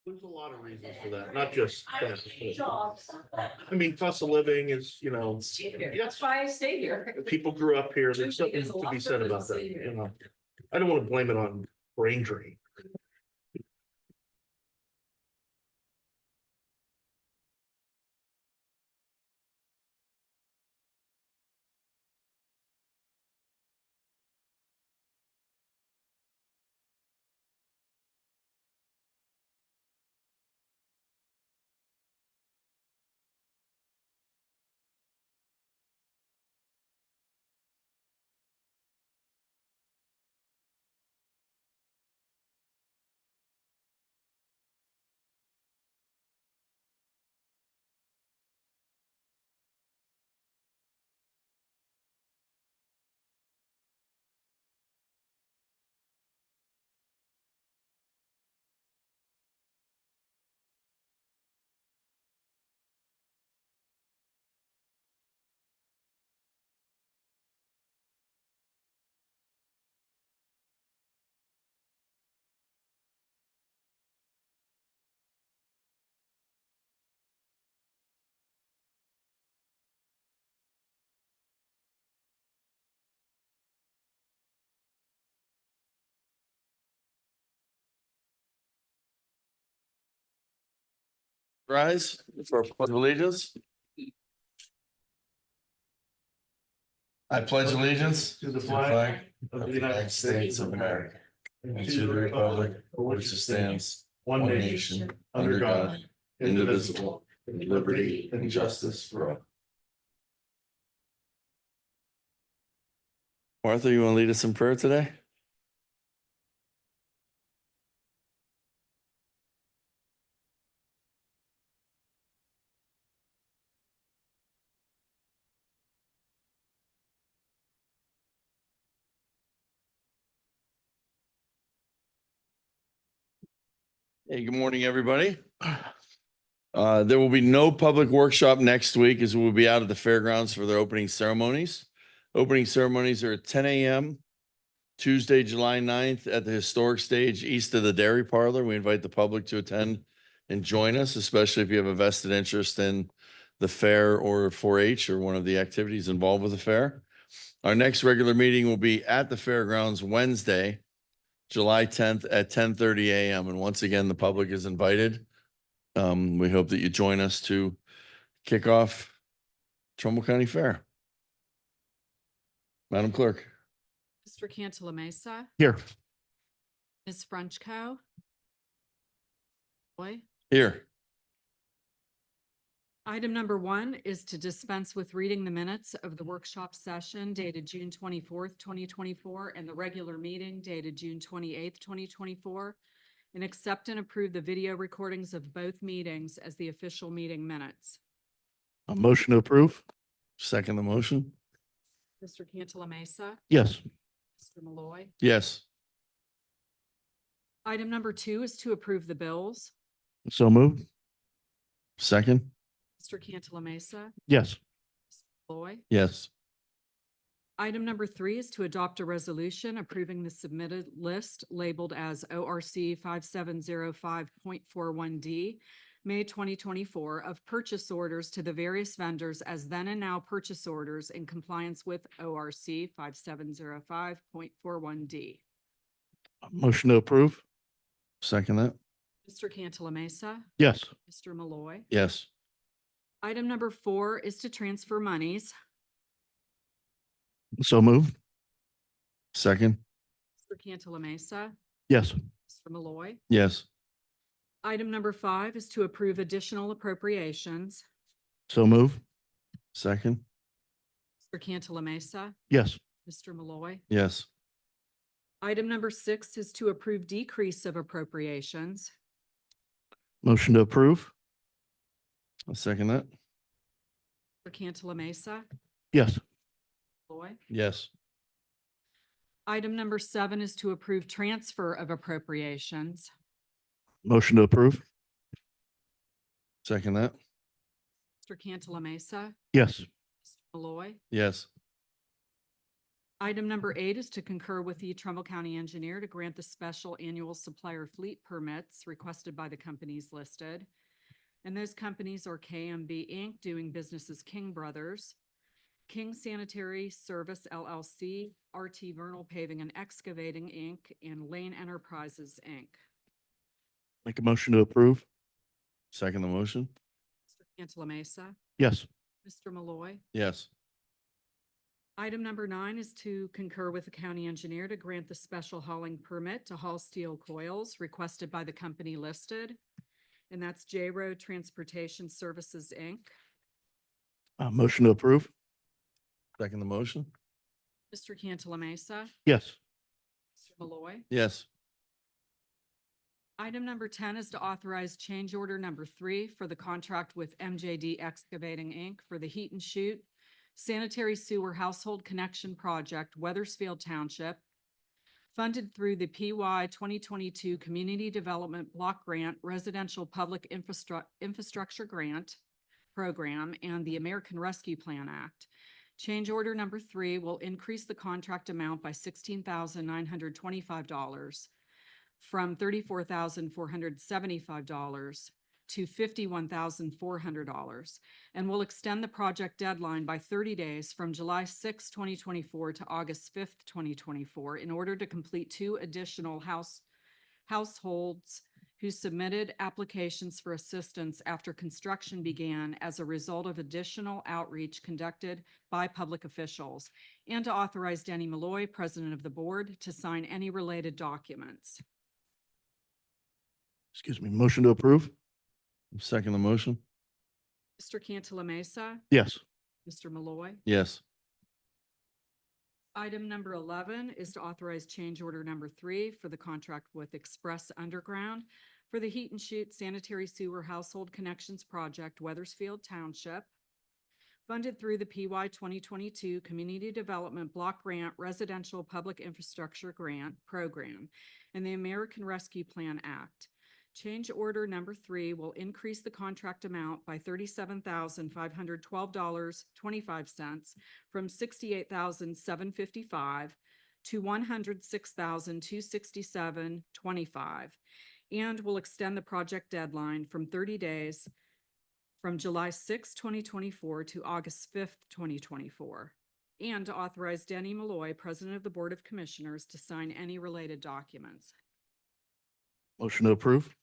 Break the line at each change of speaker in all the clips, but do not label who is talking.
There's a lot of reasons for that, not just that. I mean, cost of living is,
That's why I stay here.
people grew up here. There's something to be said about that. I don't want to blame it on brain drain.
Rise for a pledge of allegiance. I pledge allegiance to the flag of the United States of America and to the republic for which it stands, one nation, under God, indivisible, with liberty and justice for all. Martha, you want to lead us in prayer today? Hey, good morning, everybody. There will be no public workshop next week as we'll be out at the fairgrounds for their opening ceremonies. Opening ceremonies are at 10 a.m. Tuesday, July 9th at the historic stage east of the Dairy Parlor. We invite the public to attend and join us, especially if you have a vested interest in the fair or 4-H or one of the activities involved with the fair. Our next regular meeting will be at the fairgrounds Wednesday, July 10th at 10:30 a.m. And once again, the public is invited. We hope that you join us to kick off Trumbull County Fair. Madam Clerk.
Mr. Cantala Mesa,
Here.
Ms. Frenchco. Boy.
Here.
Item number 1 is to dispense with reading the minutes of the workshop session dated June 24th, 2024, and the regular meeting dated June 28th, 2024, and accept and approve the video recordings of both meetings as the official meeting minutes.
A motion to approve?
Second the motion.
Mr. Cantala Mesa,
Yes.
Mr. Malloy.
Yes.
Item number 2 is to approve the bills.
So moved?
Second.
Mr. Cantala Mesa,
Yes.
Mr. Malloy.
Yes.
Item number 3 is to adopt a resolution approving the submitted list labeled as ORC 5705.41D, May 2024, of purchase orders to the various vendors as then and now purchase orders in compliance with ORC 5705.41D.
Motion to approve?
Second that.
Mr. Cantala Mesa,
Yes.
Mr. Malloy.
Yes.
Item number 4 is to transfer monies.
So moved?
Second.
Mr. Cantala Mesa,
Yes.
Mr. Malloy.
Yes.
Item number 5 is to approve additional appropriations.
So moved?
Second.
Mr. Cantala Mesa,
Yes.
Mr. Malloy.
Yes.
Item number 6 is to approve decrease of appropriations.
Motion to approve?
I'll second that.
For Cantala Mesa,
Yes.
Malloy.
Yes.
Item number 7 is to approve transfer of appropriations.
Motion to approve?
Second that.
Mr. Cantala Mesa,
Yes.
Mr. Malloy.
Yes.
Item number 8 is to concur with the Trumbull County Engineer to grant the special annual supplier fleet permits requested by the companies listed. And those companies are KMB Inc., doing business as King Brothers, King Sanitary Service LLC, RT Vernal Paving and Excavating Inc., and Lane Enterprises Inc.
Make a motion to approve?
Second the motion?
Mr. Cantala Mesa,
Yes.
Mr. Malloy.
Yes.
Item number 9 is to concur with the county engineer to grant the special hauling permit to haul steel coils requested by the company listed. And that's J Road Transportation Services, Inc.
Motion to approve?
Second the motion?
Mr. Cantala Mesa,
Yes.
Mr. Malloy.
Yes.
Item number 10 is to authorize change order number 3 for the contract with MJD Excavating, Inc. for the Heat and Shoot Sanitary Sewer Household Connection Project, Weathersfield Township, funded through the PY 2022 Community Development Block Grant Residential Public Infrastructure Grant Program and the American Rescue Plan Act. Change order number 3 will increase the contract amount by $16,925 from $34,475 to $51,400, and will extend the project deadline by 30 days from July 6, 2024 to August 5th, 2024, in order to complete 2 additional households who submitted applications for assistance after construction began as a result of additional outreach conducted by public officials, and to authorize Denny Malloy, President of the Board, to sign any related documents.
Excuse me, motion to approve?
Second the motion?
Mr. Cantala Mesa,
Yes.
Mr. Malloy.
Yes.
Item number 11 is to authorize change order number 3 for the contract with Express Underground for the Heat and Shoot Sanitary Sewer Household Connections Project, Weathersfield Township, funded through the PY 2022 Community Development Block Grant Residential Public Infrastructure Grant Program and the American Rescue Plan Act. Change order number 3 will increase the contract amount by $37,512.25 from $68,755 to $106,267.25, and will extend the project deadline from 30 days from July 6, 2024 to August 5th, 2024, and to authorize Denny Malloy, President of the Board of Commissioners, to sign any related documents.
Motion to approve?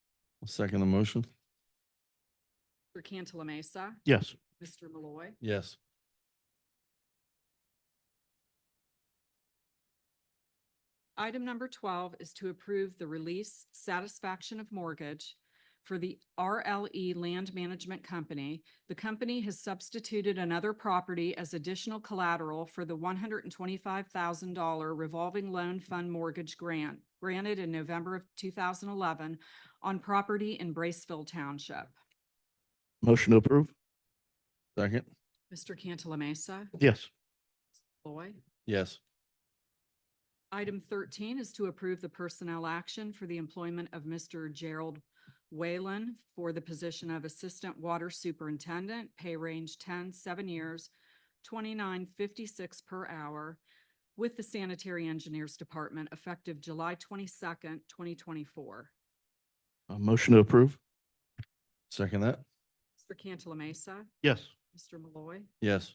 Second the motion?
Mr. Cantala Mesa,
Yes.
Mr. Malloy.
Yes.
Item number 12 is to approve the release satisfaction of mortgage for the RLE Land Management Company. The company has substituted another property as additional collateral for the $125,000 revolving loan fund mortgage grant granted in November of 2011 on property in Braceville Township.
Motion to approve?
Second?
Mr. Cantala Mesa,
Yes.
Malloy.
Yes.
Item 13 is to approve the personnel action for the employment of Mr. Gerald Whalen for the position of Assistant Water Superintendent, pay range 10, 7 years, $29.56 per hour, with the Sanitary Engineers Department effective July 22nd, 2024.
Motion to approve?
Second that?
Mr. Cantala Mesa,
Yes.
Mr. Malloy.
Yes.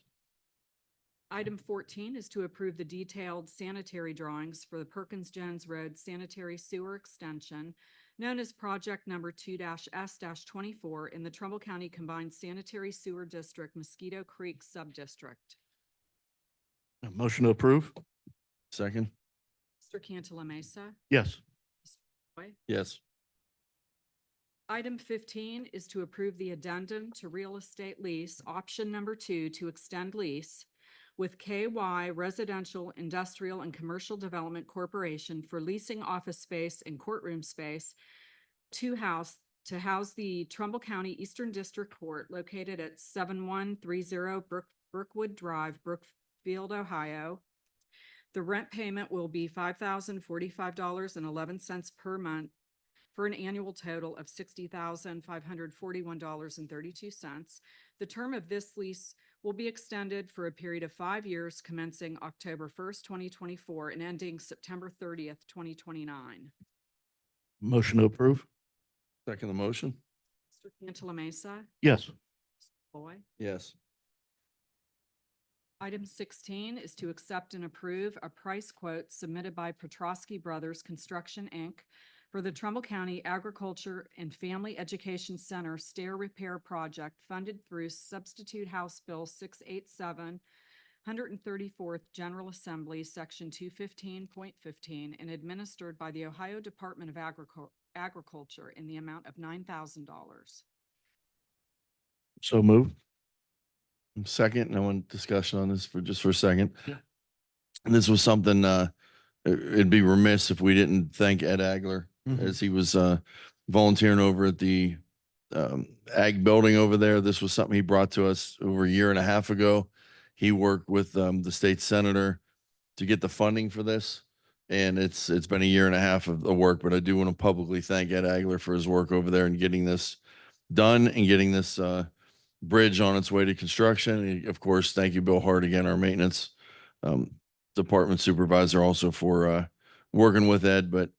Item 14 is to approve the detailed sanitary drawings for the Perkins Jones Road Sanitary Sewer Extension, known as Project Number 2-S-24 in the Trumbull County Combined Sanitary Sewer District, Mosquito Creek Subdistrict.
Motion to approve?
Second?
Mr. Cantala Mesa,
Yes.
Mr. Malloy.
Yes.
Item 15 is to approve the addendum to real estate lease, option number 2, to extend lease with KY Residential, Industrial, and Commercial Development Corporation for leasing office space and courtroom space to house the Trumbull County Eastern District Court located at 7130 Brookwood Drive, Brookfield, Ohio. The rent payment will be $5,045.11 per month for an annual total of $60,541.32. The term of this lease will be extended for a period of 5 years commencing October 1st, 2024 and ending September 30th, 2029.
Motion to approve?
Second the motion?
Mr. Cantala Mesa,
Yes.
Malloy.
Yes.
Item 16 is to accept and approve a price quote submitted by Petrosky Brothers Construction, Inc. for the Trumbull County Agriculture and Family Education Center stair repair project funded through Substitute House Bill 687, 134th General Assembly, Section 215.15, and administered by the Ohio Department of Agriculture in the amount of $9,000.
So moved?
Second, and I want discussion on this for a second.
Yeah.
And this was something, it'd be remiss if we didn't thank Ed Agler
Mhm.
as he was volunteering over at the ag building over there. This was something he brought to us over a year and a half ago. He worked with the state senator to get the funding for this. And it's been a year and a half of the work, but I do want to publicly thank Ed Agler for his work over there and getting this done and getting this bridge on its way to construction. And of course, thank you, Bill Hart, again, our maintenance department supervisor, also for working with Ed, but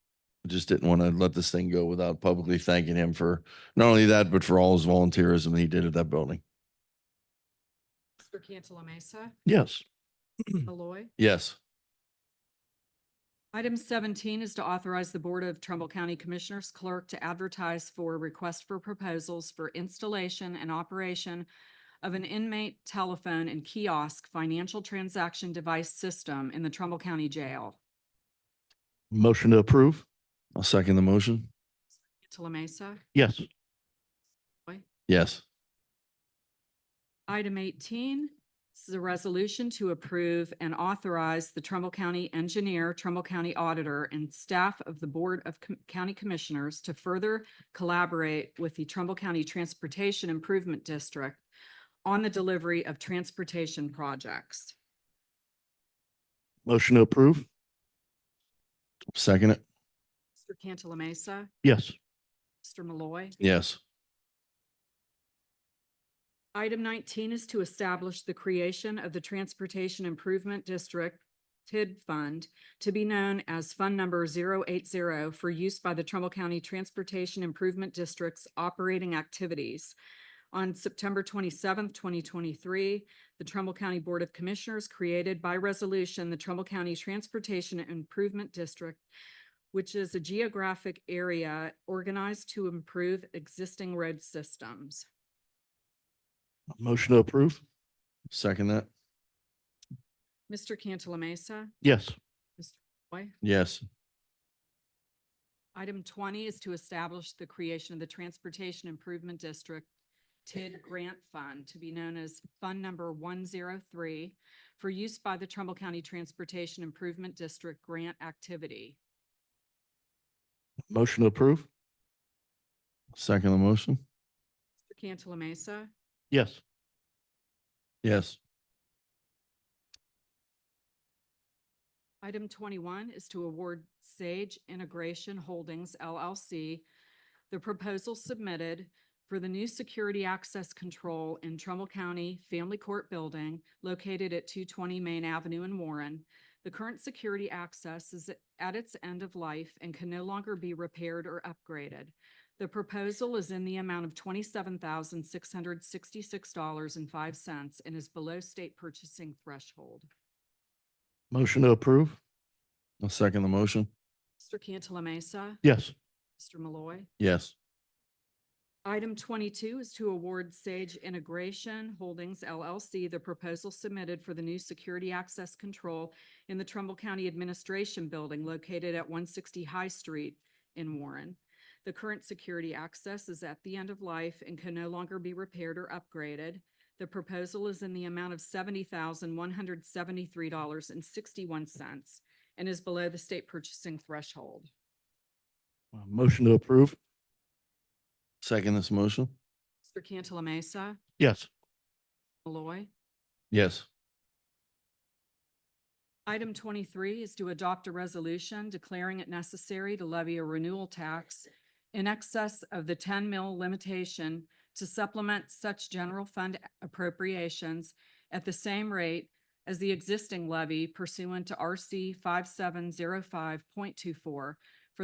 just didn't want to let this thing go without publicly thanking him for not only that, but for all his volunteerism he did at that building.
Mr. Cantala Mesa,
Yes.
Malloy.
Yes.
Item 17 is to authorize the Board of Trumbull County Commissioners clerk to advertise for a request for proposals for installation and operation of an inmate telephone and kiosk financial transaction device system in the Trumbull County Jail.
Motion to approve?
I'll second the motion.
Cantala Mesa.
Yes.
Yes.
Item 18, this is a resolution to approve and authorize the Trumbull County Engineer, Trumbull County Auditor, and staff of the Board of County Commissioners to further collaborate with the Trumbull County Transportation Improvement District on the delivery of transportation projects.
Motion to approve?
Second it.
Mr. Cantala Mesa,
Yes.
Mr. Malloy.
Yes.
Item 19 is to establish the creation of the Transportation Improvement District TID Fund to be known as Fund Number 080 for use by the Trumbull County Transportation Improvement District's operating activities. On September 27th, 2023, the Trumbull County Board of Commissioners created by resolution the Trumbull County Transportation Improvement District, which is a geographic area organized to improve existing road systems.
Motion to approve?
Second that.
Mr. Cantala Mesa,
Yes.
Mr. Malloy.
Yes.
Item 20 is to establish the creation of the Transportation Improvement District TID Grant Fund to be known as Fund Number 103 for use by the Trumbull County Transportation Improvement District grant activity.
Motion to approve?
Second the motion.
Mr. Cantala Mesa,
Yes.
Yes.
Item 21 is to award Sage Integration Holdings LLC the proposal submitted for the new security access control in Trumbull County Family Court Building located at 220 Main Avenue in Warren. The current security access is at its end of life and can no longer be repaired or upgraded. The proposal is in the amount of $27,666.05 and is below state purchasing threshold.
Motion to approve?
I'll second the motion.
Mr. Cantala Mesa,
Yes.
Mr. Malloy.
Yes.
Item 22 is to award Sage Integration Holdings LLC the proposal submitted for the new security access control in the Trumbull County Administration Building located at 160 High Street in Warren. The current security access is at the end of life and can no longer be repaired or upgraded. The proposal is in the amount of $70,173.61 and is below the state purchasing threshold.
Motion to approve?
Second this motion.
Mr. Cantala Mesa,
Yes.
Malloy.
Yes.
Item 23 is to adopt a resolution declaring it necessary to levy a renewal tax in excess of the 10 mil limitation to supplement such general fund appropriations at the same rate as the existing levy pursuant to RC 5705.24 for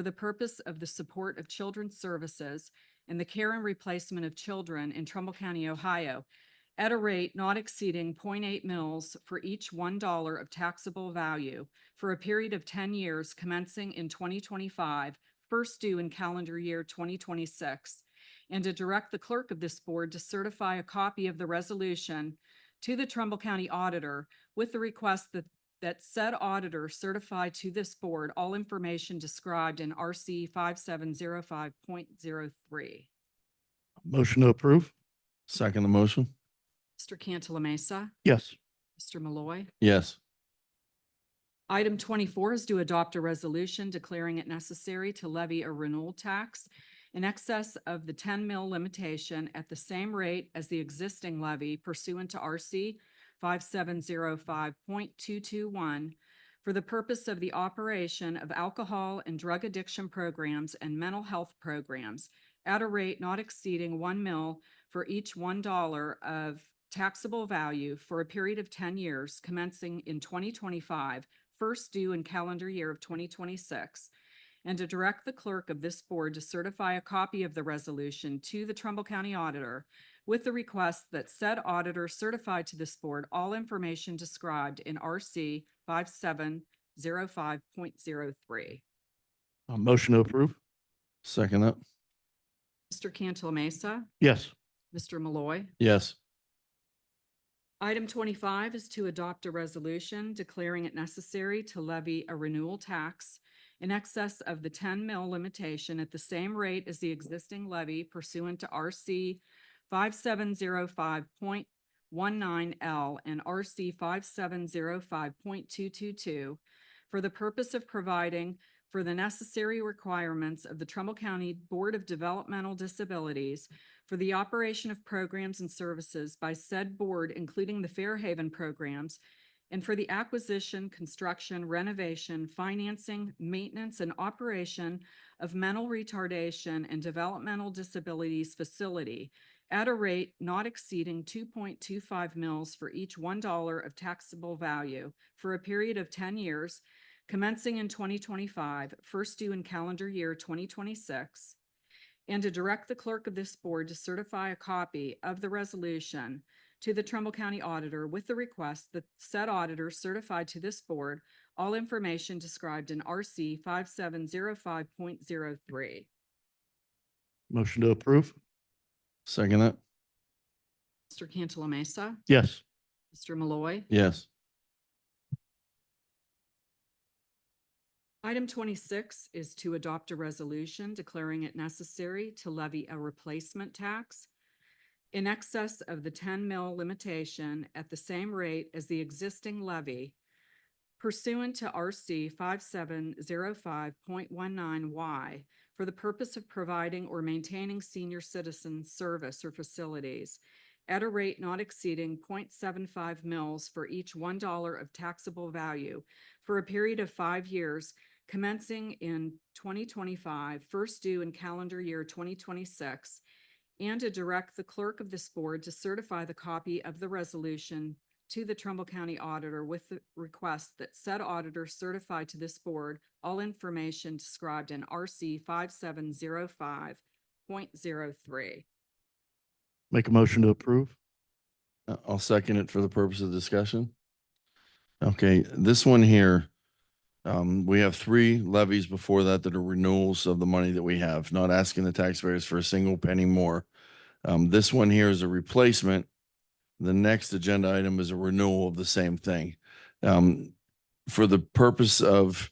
the purpose of the support of children's services and the care and replacement of children in Trumbull County, Ohio, at a rate not exceeding 0.8 mils for each $1 of taxable value for a period of 10 years commencing in 2025, first due in calendar year 2026, and to direct the clerk of this board to certify a copy of the resolution to the Trumbull County Auditor with the request that said auditor certify to this board all information described in RC 5705.03.
Motion to approve?
Second the motion?
Mr. Cantala Mesa,
Yes.
Mr. Malloy.
Yes.
Item 24 is to adopt a resolution declaring it necessary to levy a renewal tax in excess of the 10 mil limitation at the same rate as the existing levy pursuant to RC 5705.221 for the purpose of the operation of alcohol and drug addiction programs and mental health programs at a rate not exceeding 1 mil for each $1 of taxable value for a period of 10 years commencing in 2025, first due in calendar year of 2026, and to direct the clerk of this board to certify a copy of the resolution to the Trumbull County Auditor with the request that said auditor certify to this board all information described in RC 5705.03.
Motion to approve?
Second that?
Mr. Cantala Mesa,
Yes.
Mr. Malloy.
Yes.
Item 25 is to adopt a resolution declaring it necessary to levy a renewal tax in excess of the 10 mil limitation at the same rate as the existing levy pursuant to RC 5705.19L and RC 5705.222 for the purpose of providing for the necessary requirements of the Trumbull County Board of Developmental Disabilities for the operation of programs and services by said board, including the Fairhaven programs, and for the acquisition, construction, renovation, financing, maintenance, and operation of mental retardation and developmental disabilities facility at a rate not exceeding 2.25 mils for each $1 of taxable value for a period of 10 years, commencing in 2025, first due in calendar year 2026, and to direct the clerk of this board to certify a copy of the resolution to the Trumbull County Auditor with the request that said auditor certify to this board all information described in RC 5705.03.
Motion to approve?
Second that?
Mr. Cantala Mesa,
Yes.
Mr. Malloy.
Yes.
Item 26 is to adopt a resolution declaring it necessary to levy a replacement tax in excess of the 10 mil limitation at the same rate as the existing levy pursuant to RC 5705.19Y for the purpose of providing or maintaining senior citizen service or facilities at a rate not exceeding 0.75 mils for each $1 of taxable value for a period of 5 years commencing in 2025, first due in calendar year 2026, and to direct the clerk of this board to certify the copy of the resolution to the Trumbull County Auditor with the request that said auditor certify to this board all information described in RC 5705.03.
Make a motion to approve?
I'll second it for the purpose of discussion. Okay, this one here, we have 3 levies before that that are renewals of the money that we have, not asking the taxpayers for a single penny more. This one here is a replacement. The next agenda item is a renewal of the same thing. For the purpose of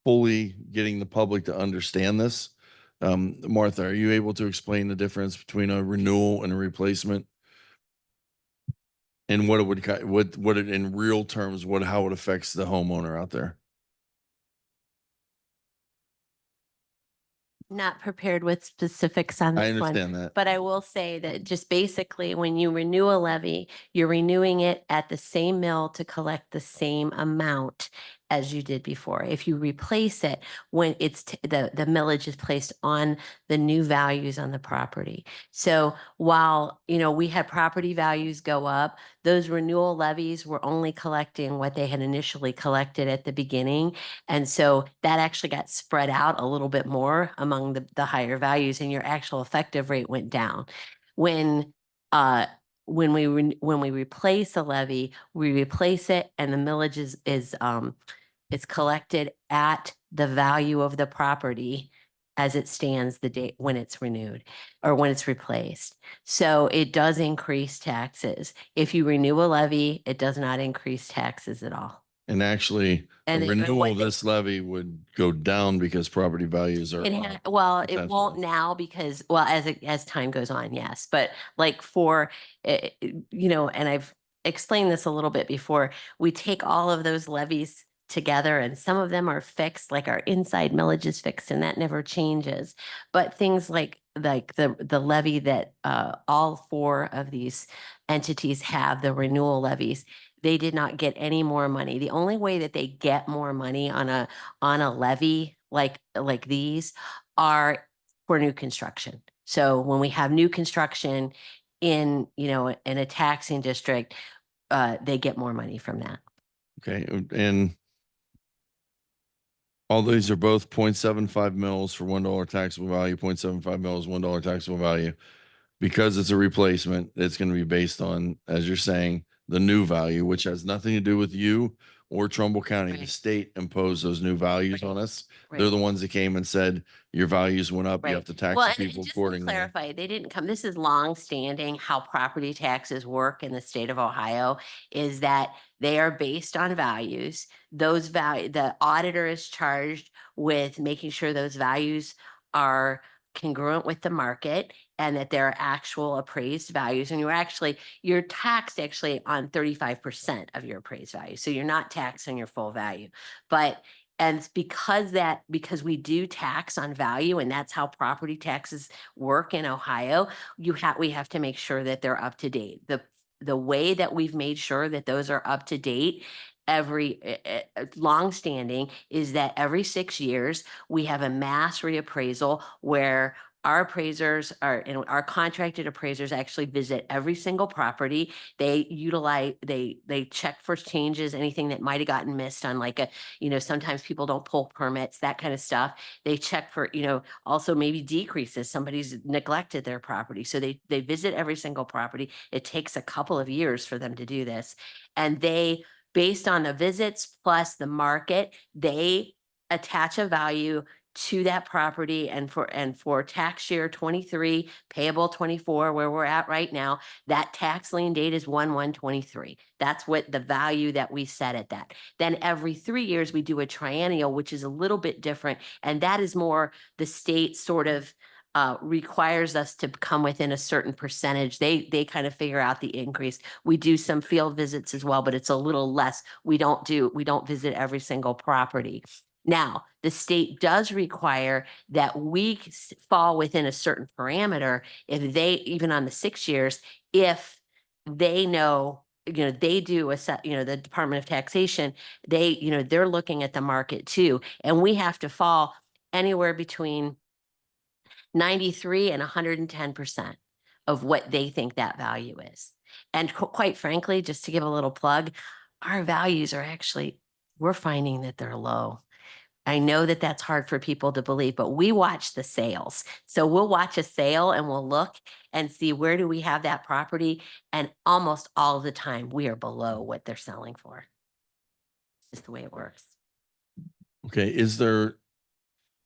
fully getting the public to understand this, Martha, are you able to explain the difference between a renewal and a replacement? And what it would, what it in real terms, how it affects the homeowner out there?
Not prepared with specifics on
I
this one.
understand that.
But I will say that just basically, when you renew a levy, you're renewing it at the same mill to collect the same amount as you did before. If you replace it, when it's the millage is placed on the new values on the property. So while, we had property values go up, those renewal levies were only collecting what they had initially collected at the beginning. And so that actually got spread out a little bit more among the higher values, and your actual effective rate went down. When we replace a levy, we replace it, and the millage is collected at the value of the property as it stands the date when it's renewed or when it's replaced. So it does increase taxes. If you renew a levy, it does not increase taxes at all.
And actually, a
And
renewal
what
of
they-
this levy would go down because property values are
It
up.
well, it
potentially.
won't now because, well, as time goes on, yes, but like for, and I've explained this a little bit before, we take all of those levies together and some of them are fixed, like our inside millage is fixed and that never changes. But things like the levy that all four of these entities have, the renewal levies, they did not get any more money. The only way that they get more money on a levy like these are for new construction. So when we have new construction in a taxing district, they get more money from that.
Okay, and all these are both 0.75 mils for $1 taxable value, 0.75 mils, $1 taxable value. Because it's a replacement, it's going to be based on, as you're saying, the new value, which has nothing to do with you or Trumbull County. The
Right.
state imposed those new values
Right.
on us.
Right.
They're the ones that came and said, your values went up, you have to tax
Well,
the
and
people
just to
accordingly.
clarify, they didn't come, this is long-standing how property taxes work in the state of Ohio, is that they are based on values. Those the auditor is charged with making sure those values are congruent with the market and that they're actual appraised values. And you're taxed actually on 35% of your appraised value. So you're not taxed on your full value. And because we do tax on value and that's how property taxes work in Ohio, we have to make sure that they're up to date. The way that we've made sure that those are up to date longstanding is that every 6 years we have a mass reappraisal where our appraisers and our contracted appraisers actually visit every single property. They they check for changes, anything that might have gotten missed on sometimes people don't pull permits, that kind of stuff. They check for, also maybe decreases. Somebody's neglected their property. So they visit every single property. It takes a couple of years for them to do this. And based on the visits plus the market, they attach a value to that property, and for tax year 23, payable 24, where we're at right now, that tax lien date is 1/1/23. That's what the value that we set at that. Then every 3 years we do a triennial, which is a little bit different, and that is more the state sort of requires us to come within a certain percentage. They kind of figure out the increase. We do some field visits as well, but it's a little less. We don't visit every single property. Now, the state does require that we fall within a certain parameter if they, even on the 6 years, if they know, they do the Department of Taxation, they're looking at the market too. And we have to fall anywhere between 93 and 110% of what they think that value is. And quite frankly, just to give a little plug, our values are we're finding that they're low. I know that that's hard for people to believe, but we watch the sales. So we'll watch a sale and we'll look and see where do we have that property. And almost all the time we are below what they're selling for. It's the way it works.
Okay,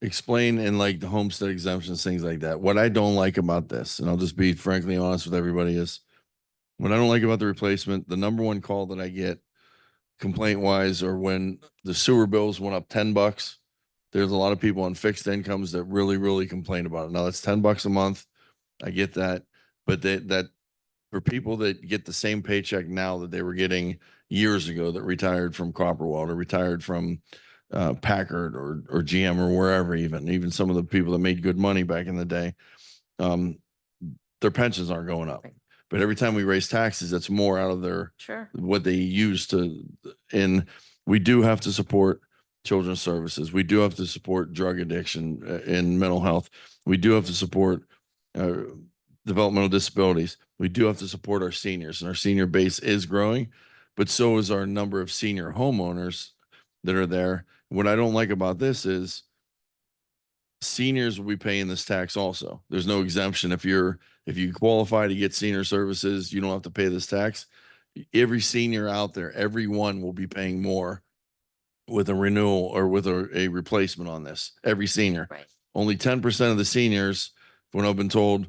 explain in like the homestead exemptions, things like that. What I don't like about this, and I'll just be frankly honest with everybody, is what I don't like about the replacement, the number one call that I get complaint wise, or when the sewer bills went up $10, there's a lot of people on fixed incomes that really, really complain about it. Now that's $10 a month. I get that. But that for people that get the same paycheck now that they were getting years ago, that retired from Copperwell or retired from Packard or GM or wherever, even some of the people that made good money back in the day, their pensions aren't going up.
Right.
But every time we raise taxes, that's more out of their
Sure.
what they use to. And We do have to support children's services. We do have to support drug addiction and mental health. We do have to support uh, developmental disabilities. We do have to support our seniors, and our senior base is growing, but so is our number of senior homeowners that are there. What I don't like about this is seniors will be paying this tax also. There's no exemption. If you qualify to get senior services, you don't have to pay this tax. Every senior out there, everyone will be paying more with a renewal or with a replacement on this. Every senior.
Right.
Only 10% of the seniors, from what I've been told,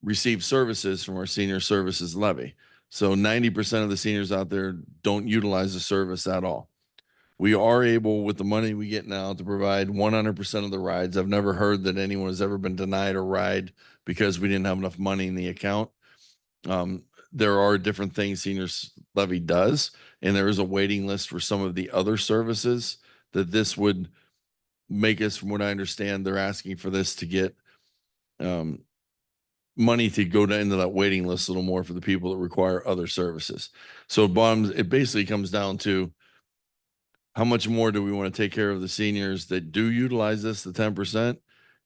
receive services from our senior services levy. So 90% of the seniors out there don't utilize the service at all. We are able, with the money we get now, to provide 100% of the rides. I've never heard that anyone has ever been denied a ride because we didn't have enough money in the account. There are different things seniors levy does, and there is a waiting list for some of the other services that this would make us, from what I understand, they're asking for this to get money to go into that waiting list a little more for the people that require other services. So it basically comes down to how much more do we want to take care of the seniors that do utilize this, the 10%?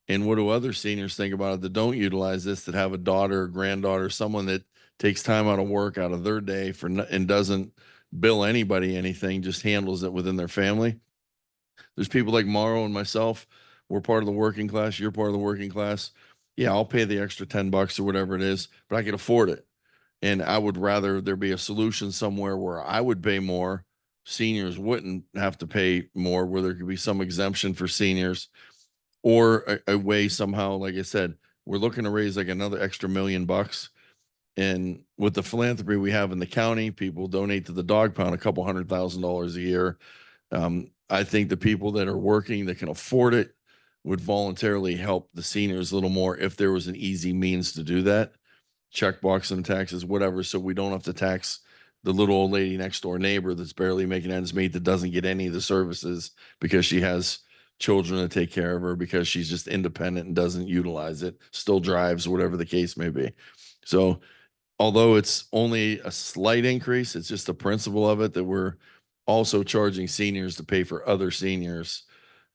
And what do other seniors think about it that don't utilize this, that have a daughter or granddaughter, someone that takes time out of work, out of their day and doesn't bill anybody anything, just handles it within their family? There's people like Morrow and myself. We're part of the working class. You're part of the working class. Yeah, I'll pay the extra $10 or whatever it is, but I can afford it. And I would rather there be a solution somewhere where I would pay more, seniors wouldn't have to pay more, where there could be some exemption for seniors, or a way somehow, like I said, we're looking to raise like another extra $1 million. And with the philanthropy we have in the county, people donate to the dog pound a couple $100,000 a year. I think the people that are working that can afford it would voluntarily help the seniors a little more if there was an easy means to do that. Checkbox and taxes, whatever, so we don't have to tax the little old lady next door neighbor that's barely making ends meet, that doesn't get any of the services because she has children to take care of her, because she's just independent and doesn't utilize it, still drives, whatever the case may be. So although it's only a slight increase, it's just the principle of it that we're also charging seniors to pay for other seniors.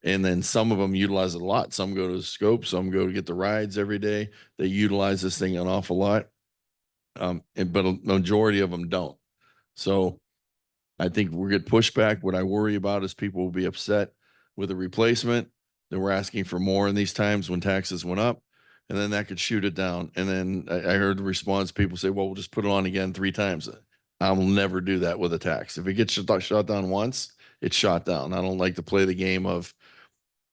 And then some of them utilize it a lot. Some go to the scope, some go to get the rides every day. They utilize this thing an awful lot. But a majority of them don't. So I think we'll get pushback. What I worry about is people will be upset with a replacement, that we're asking for more in these times when taxes went up, and then that could shoot it down. And then I heard the response, people say, well, we'll just put it on again 3 times. I will never do that with a tax. If it gets shot down once, it's shot down. I don't like to play the game of,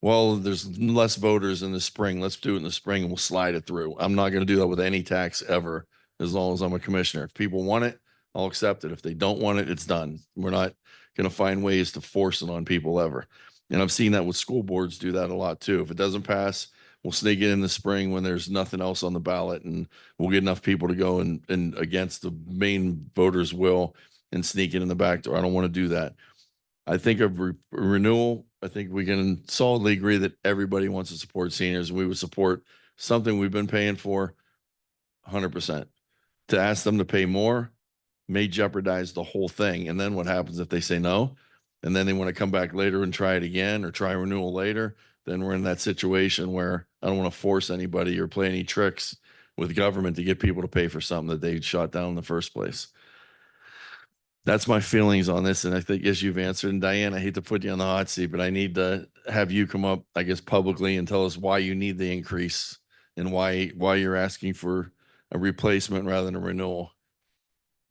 well, there's less voters in the spring, let's do it in the spring and we'll slide it through. I'm not going to do that with any tax ever, as long as I'm a commissioner. If people want it, I'll accept it. If they don't want it, it's done. We're not going to find ways to force it on people ever. And I've seen that with school boards do that a lot too. If it doesn't pass, we'll sneak it in the spring when there's nothing else on the ballot, and we'll get enough people to go and against the main voters' will and sneak it in the back door. I don't want to do that. I think of renewal, I think we can solidly agree that everybody wants to support seniors, and we would support something we've been paying for 100%. To ask them to pay more may jeopardize the whole thing. And then what happens if they say no? And then they want to come back later and try it again, or try renewal later? Then we're in that situation where I don't want to force anybody or play any tricks with government to get people to pay for something that they shot down in the first place. That's my feelings on this. And I think, as you've answered, and Diane, I hate to put you on the hot seat, but I need to have you come up, I guess, publicly and tell us why you need the increase and why you're asking for a replacement rather than a renewal.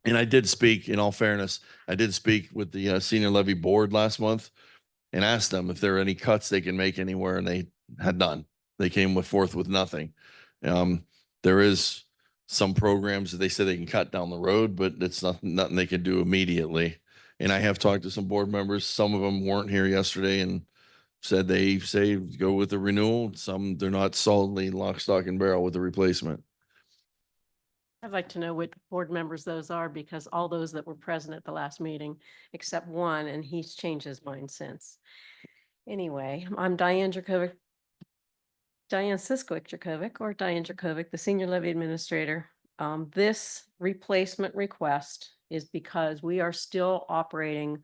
And I did speak, in all fairness, I did speak with the senior levy board last month and asked them if there are any cuts they can make anywhere, and they had none. They came forth with nothing. There is some programs that they said they can cut down the road, but it's nothing they can do immediately. And I have talked to some board members. Some of them weren't here yesterday and said they say go with the renewal. Some, they're not solidly lock, stock, and barrel with the replacement.
I'd like to know what board members those are, because all those that were present at the last meeting, except one, and he's changed his mind since. Anyway, I'm Diane Siskovic Jerkovic, or Diane Jerkovic, the Senior Levy Administrator. This replacement request is because we are still operating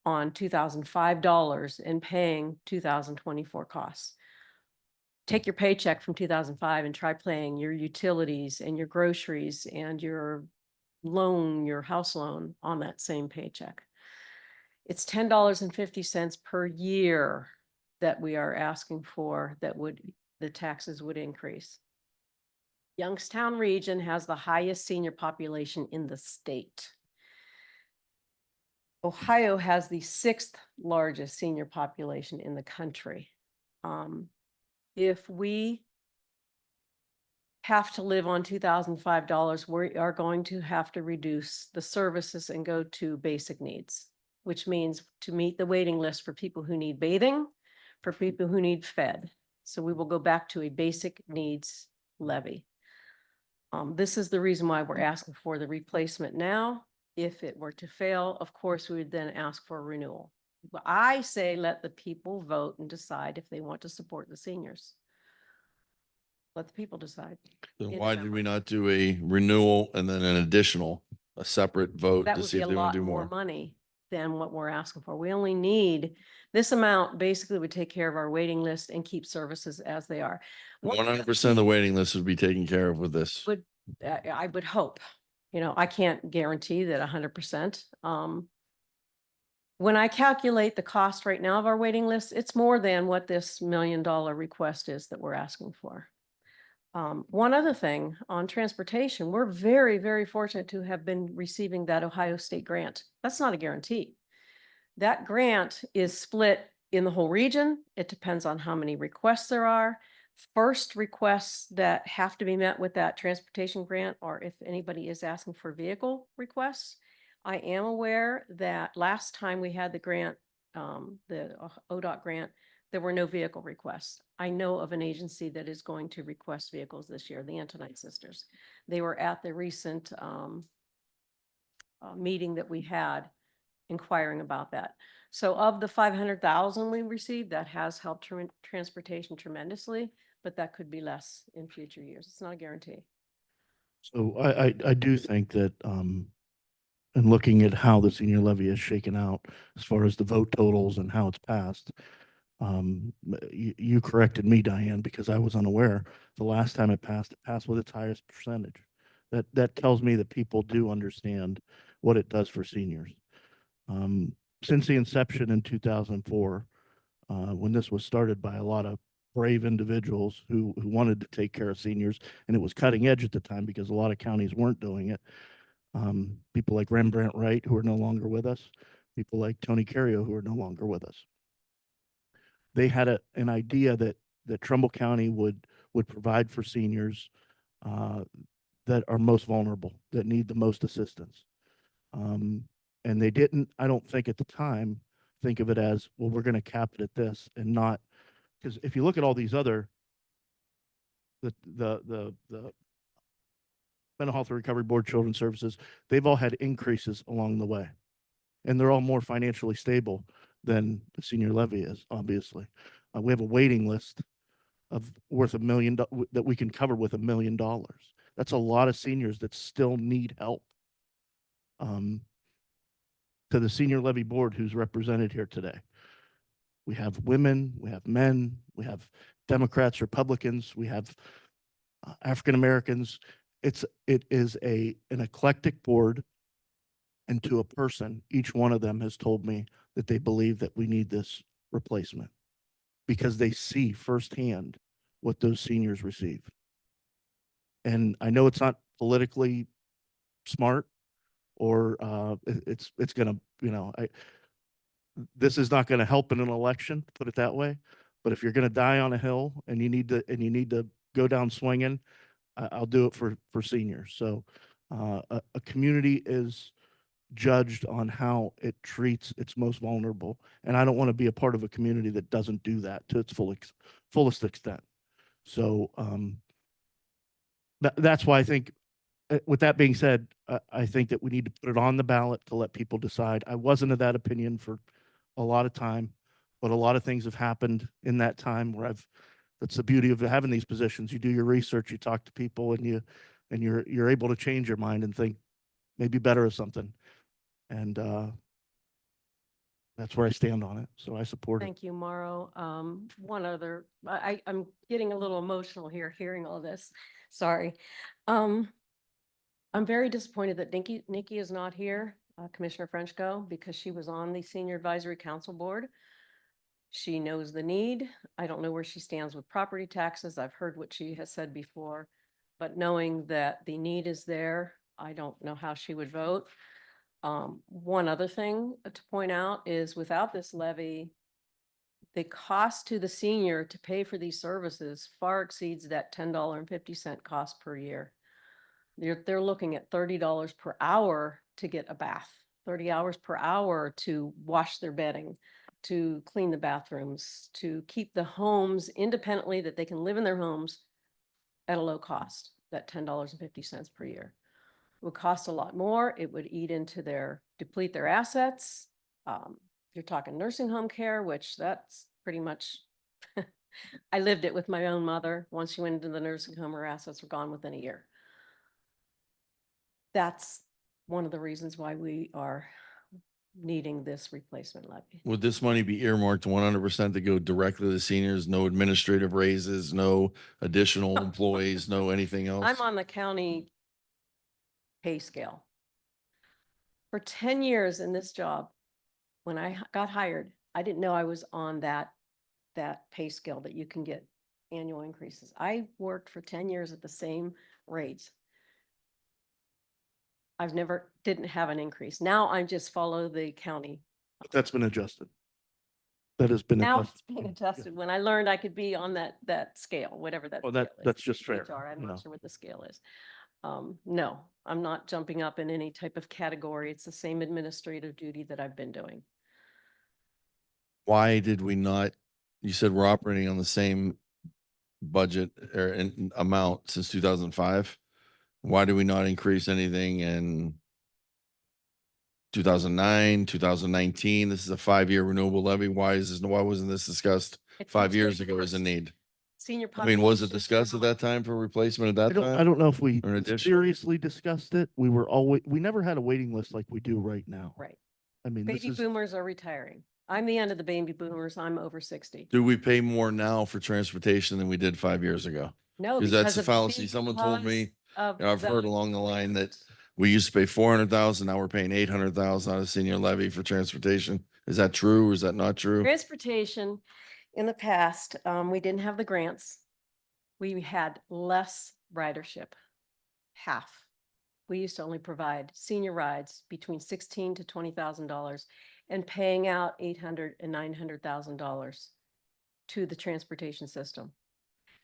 on $2,005 and paying 2024 costs. Take your paycheck from 2005 and try paying your utilities and your groceries and your loan, your house loan on that same paycheck. It's $10.50 per year that we are asking for that the taxes would increase. Youngstown region has the highest senior population in the state. Ohio has the 6th largest senior population in the country. If we have to live on $2,005, we are going to have to reduce the services and go to basic needs, which means to meet the waiting list for people who need bathing, for people who need fed. So we will go back to a basic needs levy. This is the reason why we're asking for the replacement now. If it were to fail, of course, we would then ask for a renewal. But I say let the people vote and decide if they want to support the seniors. Let the people decide.
Then
in
why did
November.
we not do a renewal and then an additional, a separate vote
That
to
would
see
be
if
a
they want
lot
to do
more
more?
money than what we're asking for. We only need, this amount basically would take care of our waiting list and keep services as they are.
100% of the waiting list would be taken care of with this.
Would, I would hope, I can't guarantee that 100%. When I calculate the cost right now of our waiting list, it's more than what this $1 million request is that we're asking for. One other thing on transportation, we're very, very fortunate to have been receiving that Ohio State grant. That's not a guarantee. That grant is split in the whole region. It depends on how many requests there are. First requests that have to be met with that transportation grant, or if anybody is asking for vehicle requests. I am aware that last time we had the grant, the ODOT grant, there were no vehicle requests. I know of an agency that is going to request vehicles this year, the Antonite Sisters. They were at the recent meeting that we had inquiring about that. So of the 500,000 we received, that has helped transportation tremendously, but that could be less in future years. It's not a guarantee.
So I do think that, in looking at how the senior levy is shaken out, as far as the vote totals and how it's passed, you corrected me, Diane, because I was unaware. The last time it passed with its highest percentage. That tells me that people do understand what it does for seniors. Since the inception in 2004, when this was started by a lot of brave individuals who wanted to take care of seniors, and it was cutting edge at the time because a lot of counties weren't doing it. People like Rembrandt Wright, who are no longer with us, people like Tony Cario, who are no longer with us. They had an idea that Trumbull County would provide for seniors that are most vulnerable, that need the most assistance. And they didn't, I don't think at the time, think of it as, well, we're going to cap it at this and not, because if you look at all these other, the Mental Health and Recovery Board, Children's Services, they've all had increases along the way. And they're all more financially stable than the senior levy is, obviously. We have a waiting list of worth $1 million that we can cover with $1 million. That's a lot of seniors that still need help. To the senior levy board who's represented here today, we have women, we have men, we have Democrats, Republicans, we have African Americans. It is an eclectic board, and to a person, each one of them has told me that they believe that we need this replacement because they see firsthand what those seniors receive. And I know it's not politically smart, or it's going to, this is not going to help in an election, put it that way. But if you're going to die on a hill and you need to go down swinging, I'll do it for seniors. So a community is judged on how it treats its most vulnerable, and I don't want to be a part of a community that doesn't do that to its fullest extent. So that's why I think, with that being said, I think that we need to put it on the ballot to let people decide. I wasn't of that opinion for a lot of time, but a lot of things have happened in that time where that's the beauty of having these positions. You do your research, you talk to people, and you're able to change your mind and think maybe better of something. And That's where I stand on it. So I support it.
Thank you, Mauro. One other, I'm getting a little emotional here, hearing all this. Sorry. I'm very disappointed that Nikki is not here, Commissioner Frenchco, because she was on the Senior Advisory Council Board. She knows the need. I don't know where she stands with property taxes. I've heard what she has said before, but knowing that the need is there, I don't know how she would vote. One other thing to point out is without this levy, the cost to the senior to pay for these services far exceeds that $10.50 cost per year. They're looking at $30 per hour to get a bath, 30 hours per hour to wash their bedding, to clean the bathrooms, to keep the homes independently that they can live in their homes at a low cost, that $10.50 per year. It would cost a lot more. It would deplete their assets. You're talking nursing home care, which that's pretty much, I lived it with my own mother. Once she went into the nursing home, her assets were gone within a year. That's one of the reasons why we are needing this replacement levy.
Would this money be earmarked 100% to go directly to the seniors? No administrative raises, no additional employees, no anything else?
I'm on the county pay scale. For 10 years in this job, when I got hired, I didn't know I was on that pay scale that you can get annual increases. I worked for 10 years at the same rates. Didn't have an increase. Now I just follow the county.
But that's been adjusted. That has been
Now
adjusted.
it's being adjusted. When I learned I could be on that scale, whatever that.
Well,
scale is.
that's just fair,
HR, I'm
you know.
not sure what the scale is. No, I'm not jumping up in any type of category. It's the same administrative duty that I've been doing.
Why did we not, you said we're operating on the same budget or amount since 2005. Why do we not increase anything in 2009, 2019? This is a 5-year renewable levy. Why wasn't this discussed
It
5
keeps
years
getting
ago as a
worse.
need?
Senior
I mean, was it
populations
discussed
are
at that time for replacement at that
I
time?
don't know if we
Or an addition?
seriously discussed it. We never had a waiting list like we do right now.
Right.
I mean, this
Baby
is,
boomers are retiring. I'm the end of the baby boomers. I'm over 60.
Do we pay more now for transportation than we did 5 years ago?
No,
Because that's
because
a
of
fallacy. Someone told me,
of
I've
the
heard along the line that we used to pay 400,000, now we're paying 800,000 out of senior levy for transportation. Is that true or is that not true?
transportation. In the past, we didn't have the grants. We had less ridership, half. We used to only provide senior rides between $16,000 to $20,000 and paying out $800,000 and $900,000 to the transportation system.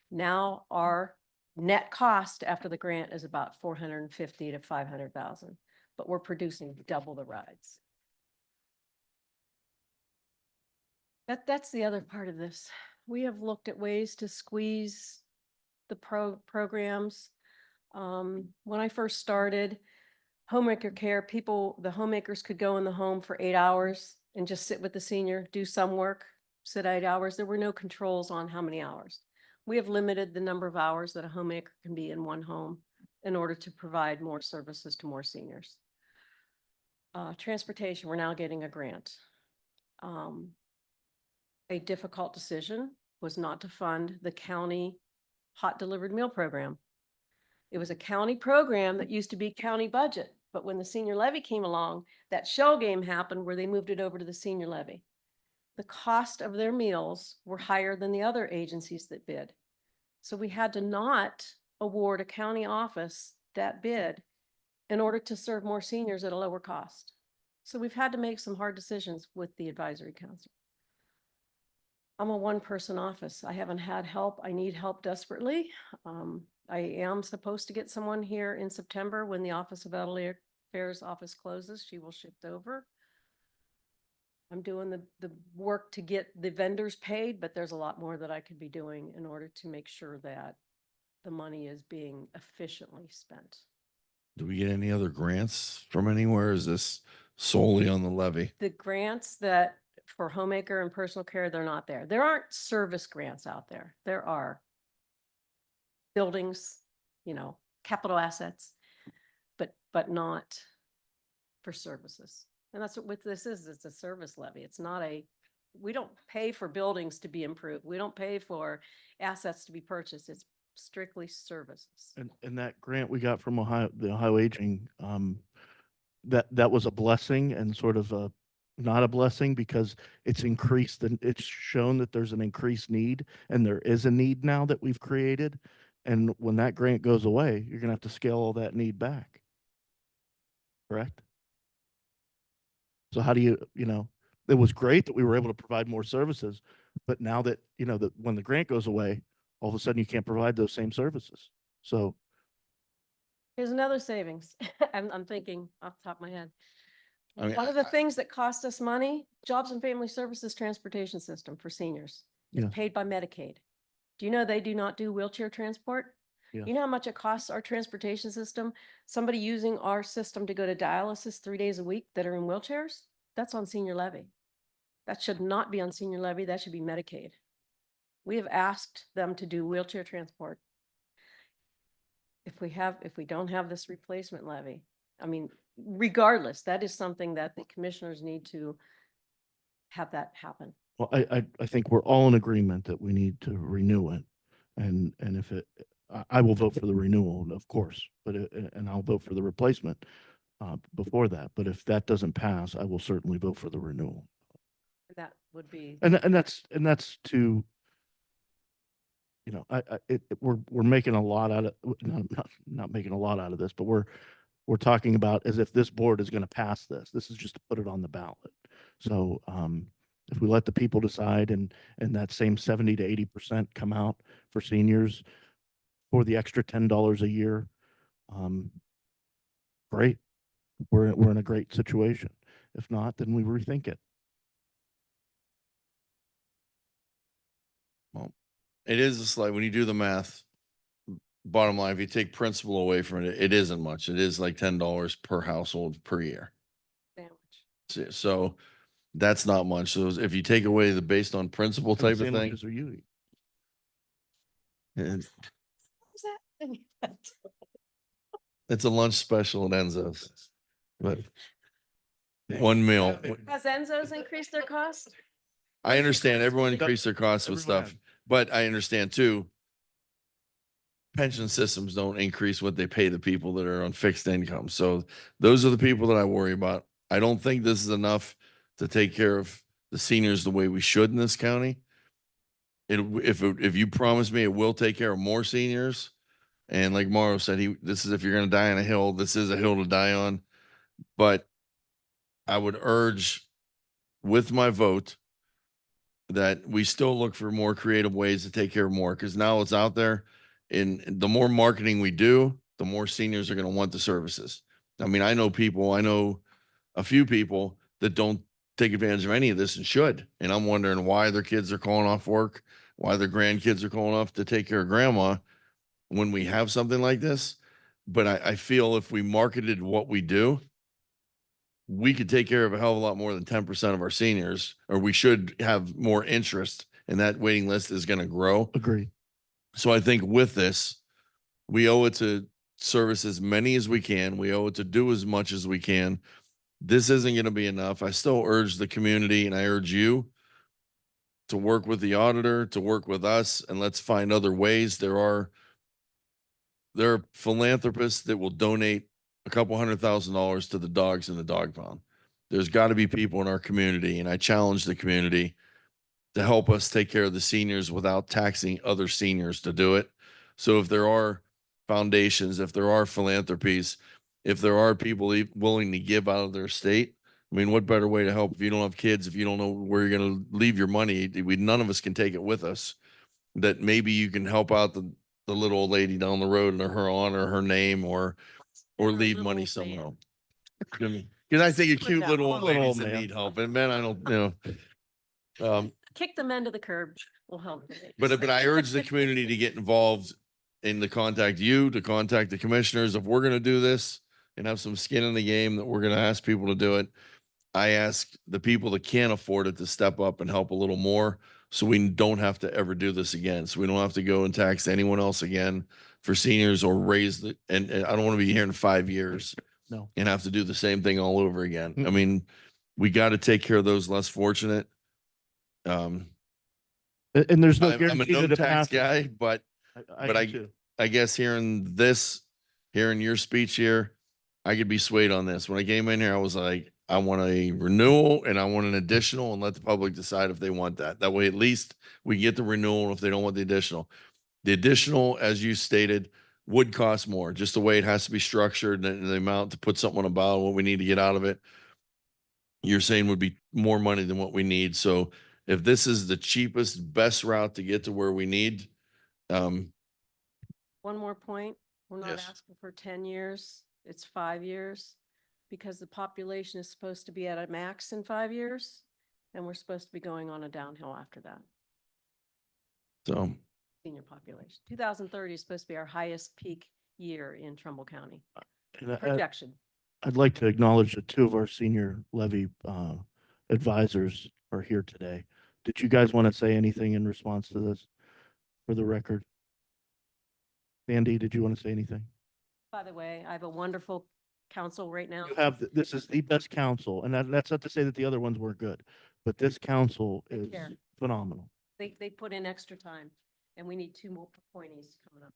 Now our net cost after the grant is about 450 to 500,000, but we're producing double the rides. That's the other part of this. We have looked at ways to squeeze the programs. When I first started, homemaker care, the homemakers could go in the home for 8 hours and just sit with the senior, do some work, sit 8 hours. There were no controls on how many hours. We have limited the number of hours that a homemaker can be in one home in order to provide more services to more seniors. Transportation, we're now getting a grant. A difficult decision was not to fund the county hot delivered meal program. It was a county program that used to be county budget, but when the senior levy came along, that shell game happened where they moved it over to the senior levy. The cost of their meals were higher than the other agencies that bid. So we had to not award a county office that bid in order to serve more seniors at a lower cost. So we've had to make some hard decisions with the advisory council. I'm a one-person office. I haven't had help. I need help desperately. I am supposed to get someone here in September when the Office of Elderly Affairs office closes. She will shift over. I'm doing the work to get the vendors paid, but there's a lot more that I could be doing in order to make sure that the money is being efficiently spent.
Do we get any other grants from anywhere? Is this solely on the levy?
The grants that for homemaker and personal care, they're not there. There aren't service grants out there. There are buildings, capital assets, but not for services. And that's what this is. It's a service levy. It's not we don't pay for buildings to be improved. We don't pay for assets to be purchased. It's strictly services.
And that grant we got from Ohio, the Ohio Aging, that was a blessing and sort of a, not a blessing because it's increased and it's shown that there's an increased need and there is a need now that we've created. And when that grant goes away, you're gonna have to scale all that need back. Correct? So how do you, it was great that we were able to provide more services, but now that, that when the grant goes away, all of a sudden you can't provide those same services. So
Here's another savings. I'm thinking off the top of my head.
I mean,
One of the things that cost us money, Jobs and Family Services Transportation System for seniors, is
Yeah.
paid by Medicaid. Do you know they do not do wheelchair transport?
Yeah.
You know how much it costs our transportation system? Somebody using our system to go to dialysis 3 days a week that are in wheelchairs? That's on senior levy. That should not be on senior levy. That should be Medicaid. We have asked them to do wheelchair transport. If we don't have this replacement levy, I mean, regardless, that is something that the commissioners need to have that happen.
well, I think we're all in agreement that we need to renew it. And if I will vote for the renewal, of course, but, and I'll vote for the replacement before that. But if that doesn't pass, I will certainly vote for the renewal.
That would be,
And that's to, we're making a lot out of, not making a lot out of this, but we're talking about as if this board is going to pass this. This is just to put it on the ballot. So, if we let the people decide and that same 70 to 80% come out for seniors for the extra $10 a year, great. We're in a great situation. If not, then we rethink it.
Well, it is a slight, when you do the math, bottom line, if you take principal away from it, it isn't much. It is like $10 per household per year.
sandwich.
So that's not much. So if you take away the based on principle
What kind
type of thing,
sandwiches are you eating?
What's that?
it's a lunch special at Enzo's. But one meal.
Has Enzo's increased their cost?
I understand everyone increased their costs with
Everyone
stuff,
has.
but I understand too, pension systems don't increase what they pay the people that are on fixed income. So those are the people that I worry about. I don't think this is enough to take care of the seniors the way we should in this county. If you promise me it will take care of more seniors, and like Mauro said, this is if you're going to die on a hill, this is a hill to die on. But I would urge with my vote that we still look for more creative ways to take care of more, because now it's out there. And the more marketing we do, the more seniors are going to want the services. I mean, I know a few people that don't take advantage of any of this and should. And I'm wondering why their kids are calling off work, why their grandkids are calling off to take care of grandma when we have something like this. But I feel if we marketed what we do, we could take care of a hell of a lot more than 10% of our seniors, or we should have more interest, and that waiting list is going to grow.
Agree.
So I think with this, we owe it to service as many as we can. We owe it to do as much as we can. This isn't going to be enough. I still urge the community, and I urge you to work with the auditor, to work with us, and let's find other ways. There are philanthropists that will donate a couple $100,000 to the dogs in the dog pound. There's got to be people in our community, and I challenge the community to help us take care of the seniors without taxing other seniors to do it. So if there are foundations, if there are philanthropies, if there are people willing to give out of their estate, I mean, what better way to help if you don't have kids, if you don't know where you're going to leave your money? None of us can take it with us. That maybe you can help out the little old lady down the road in her honor, her name, or
Or a
leave
little
money
old
somewhere.
man.
Because I think of
Put
cute
that
little old
little
ladies
old
that
man.
need help, and man, I don't,
Kick the men to the curb will help.
but I urge the community to get involved and to contact you, to contact the commissioners. If we're going to do this and have some skin in the game, that we're going to ask people to do it. I ask the people that can't afford it to step up and help a little more, so we don't have to ever do this again. So we don't have to go and tax anyone else again for seniors or raise and I don't want to be here in 5 years
No.
and have to do the same thing all over again. I
Mm-mm.
mean, we got to take care of those less fortunate.
And there's no
I'm a
guarantee
no
that it
tax
passes.
guy, but but
do too.
I guess hearing your speech here, I could be swayed on this. When I came in here, I was like, I want a renewal and I want an additional, and let the public decide if they want that. That way, at least we get the renewal if they don't want the additional. The additional, as you stated, would cost more, just the way it has to be structured and the amount to put something on a bottle, what we need to get out of it. You're saying would be more money than what we need. So if this is the cheapest, best route to get to where we need,
One more point, we're not
Yes.
asking for 10 years, it's 5 years. Because the population is supposed to be at a max in 5 years, and we're supposed to be going on a downhill after that,
so
senior population. 2030 is supposed to be our highest peak year in Trumbull County,
And
projection.
I'd like to acknowledge that two of our senior levy advisors are here today. Did you guys want to say anything in response to this for the record? Sandy, did you want to say anything?
By the way, I have a wonderful council right now.
You have, this is the best council, and that's not to say that the other ones weren't good, but this council
Take
is
care.
phenomenal.
They put in extra time, and we need 2 more appointees coming up.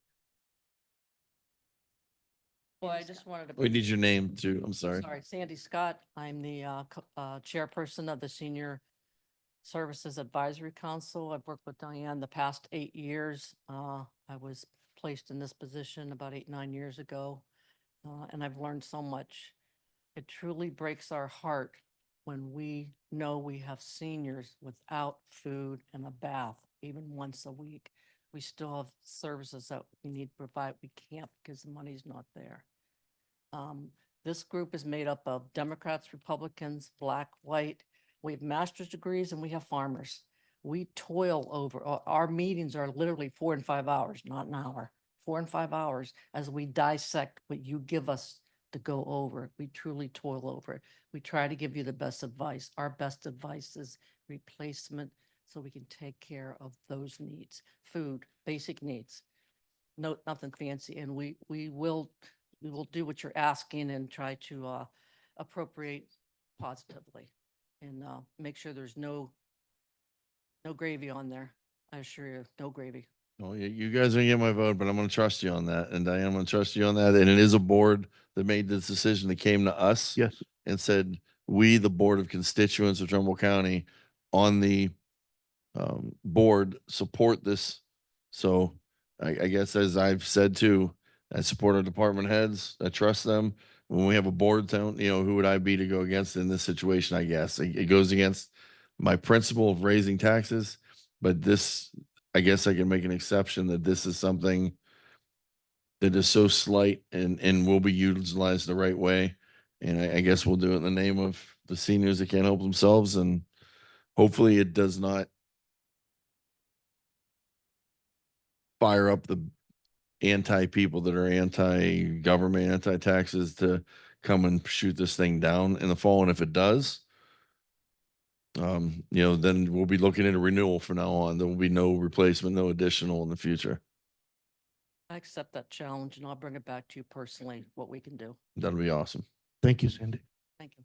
Well, I just wanted to.
we need your name too. I'm sorry.
Sorry, Sandy Scott. I'm the chairperson of the Senior Services Advisory Council. I've worked with Diane the past 8 years. I was placed in this position about 8, 9 years ago, and I've learned so much. It truly breaks our heart when we know we have seniors without food and a bath, even once a week. We still have services that we need to provide. We can't because the money's not there. This group is made up of Democrats, Republicans, black, white. We have master's degrees and we have farmers. We toil over, our meetings are literally 4 and 5 hours, not an hour, 4 and 5 hours as we dissect what you give us to go over. We truly toil over it. We try to give you the best advice. Our best advice is replacement so we can take care of those needs, food, basic needs. No, nothing fancy. And we will do what you're asking and try to appropriate positively and make sure there's no gravy on there. I assure you, no gravy.
Well, you guys didn't get my vote, but I'm going to trust you on that. And Diane, I'm going to trust you on that. And it is a board that made this decision that came to us
Yes.
and said, we, the Board of Constituents of Trumbull County on the board, support this. So I guess, as I've said too, I support our department heads. I trust them. When we have a board town, who would I be to go against in this situation? I guess it goes against my principle of raising taxes, but this, I guess I can make an exception that this is something that is so slight and will be utilized the right way. And I guess we'll do it in the name of the seniors that can't help themselves. And hopefully it does not fire up the anti-people that are anti-government, anti-taxes to come and shoot this thing down in the fall. And if it does, then we'll be looking at a renewal from now on. There will be no replacement, no additional in the future.
I accept that challenge and I'll bring it back to you personally, what we can do.
That'll be awesome.
Thank you, Sandy.
Thank you.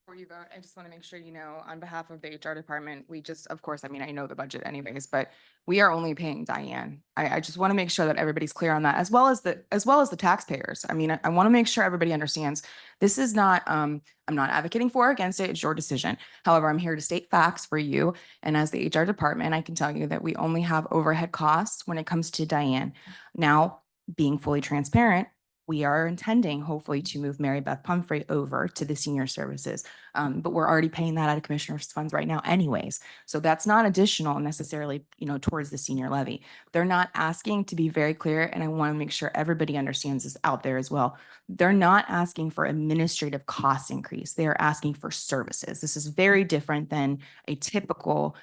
Before you vote, I just want to make sure you know, on behalf of the HR department, we just, of course, I mean, I know the budget anyways, but we are only paying Diane. I just want to make sure that everybody's clear on that, as well as the taxpayers. I mean, I want to make sure everybody understands this is not, I'm not advocating for or against it. It's your decision. However, I'm here to state facts for you. And as the HR department, I can tell you that we only have overhead costs when it comes to Diane. Now, being fully transparent, we are intending hopefully to move Mary Beth Pumphrey over to the senior services. But we're already paying that out of commissioner's funds right now anyways. So that's not additional necessarily, towards the senior levy. They're not asking, to be very clear, and I want to make sure everybody understands this out there as well. They're not asking for administrative cost increase. They are asking for services. This is very different than a typical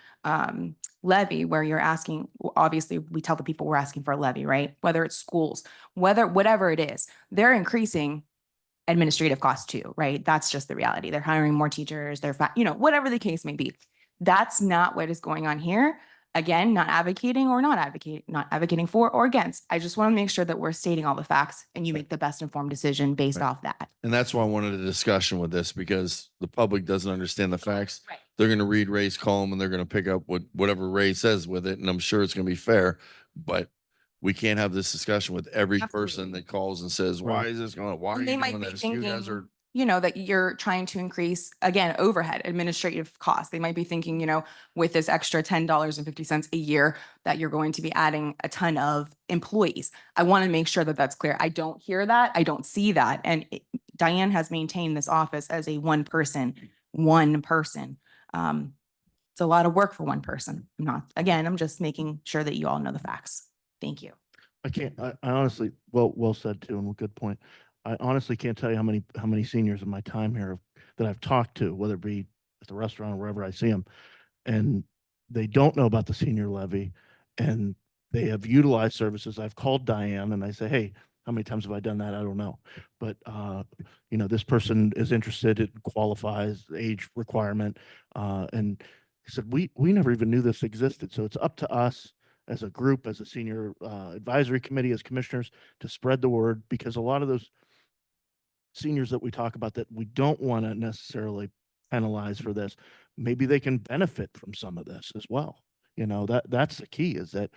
levy where you're asking, obviously we tell the people we're asking for a levy, right? Whether it's schools, whatever it is, they're increasing administrative costs too, right? That's just the reality. They're hiring more teachers, whatever the case may be. That's not what is going on here. Again, not advocating or not advocating, not advocating for or against. I just want to make sure that we're stating all the facts and you make the best informed decision based
Right.
off that.
And that's why I wanted a discussion with this, because the public doesn't understand the facts.
Right.
They're going to read Ray's column and they're going to pick up whatever Ray says with it. And I'm sure it's going to be fair, but we can't have this discussion with every person
Absolutely.
that calls and says, why
Right.
is this going, why are
And they
you
might
doing
be
this? You guys
thinking,
are,
that you're trying to increase, again, overhead, administrative costs. They might be thinking, with this extra $10.50 a year, that you're going to be adding a ton of employees. I want to make sure that that's clear. I don't hear that. I don't see that. And Diane has maintained this office as a one person. It's a lot of work for one person. I'm just making sure that you all know the facts. Thank you.
I honestly, well said too, and a good point. I honestly can't tell you how many seniors in my time here that I've talked to, whether it be at the restaurant or wherever I see them, and they don't know about the senior levy, and they have utilized services. I've called Diane and I say, hey, how many times have I done that? I don't know. But, this person is interested, it qualifies, age requirement. And he said, we never even knew this existed. So it's up to us as a group, as a senior advisory committee, as commissioners, to spread the word, because a lot of those seniors that we talk about that we don't want to necessarily penalize for this, maybe they can benefit from some of this as well. That's the key, is that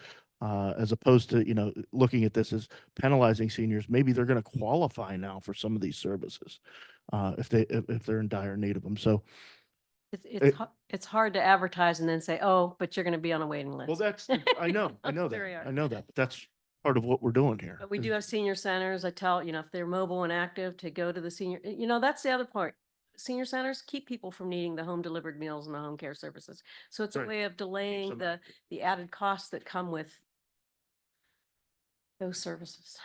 as opposed to, looking at this as penalizing seniors, maybe they're going to qualify now for some of these services if they're in dire need of them. So,
It's hard to advertise and then say, oh, but you're going to be on a waiting list.
well, I know
Very
that.
hard.
I know that. But that's part of what we're doing here.
But we
is-
do have senior centers. I tell, if they're mobile and active, to go to the senior, that's the other part. Senior centers keep people from needing the home delivered meals and the home care services. So it's a
Right.
way of delaying
Some-
the added costs that come with those services.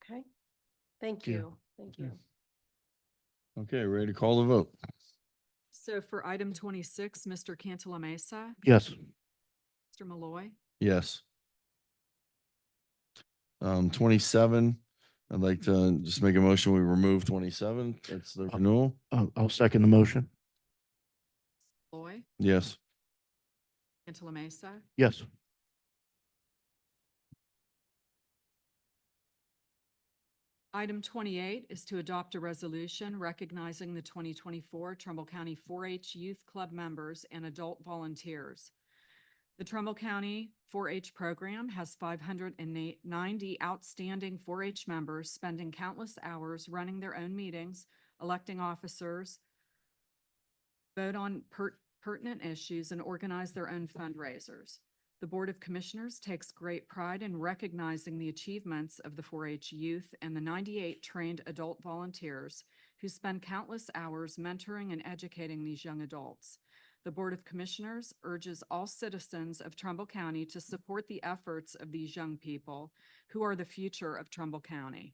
Okay? Thank
Yeah.
you. Thank you.
okay, ready to call the vote?
So for item 26, Mr. Cantala Mesa,
Yes.
Mr. Malloy,
Yes. 27, I'd like to just make a motion. We remove 27. That's the renewal.
I'll second the motion.
Malloy,
Yes.
Cantala Mesa,
Yes.
Item 28 is to adopt a resolution recognizing the 2024 Trumbull County 4-H Youth Club members and adult volunteers. The Trumbull County 4-H program has 590 outstanding 4-H members spending countless hours running their own meetings, electing officers, vote on pertinent issues, and organize their own fundraisers. The Board of Commissioners takes great pride in recognizing the achievements of the 4-H youth and the 98 trained adult volunteers who spend countless hours mentoring and educating these young adults. The Board of Commissioners urges all citizens of Trumbull County to support the efforts of these young people who are the future of Trumbull County.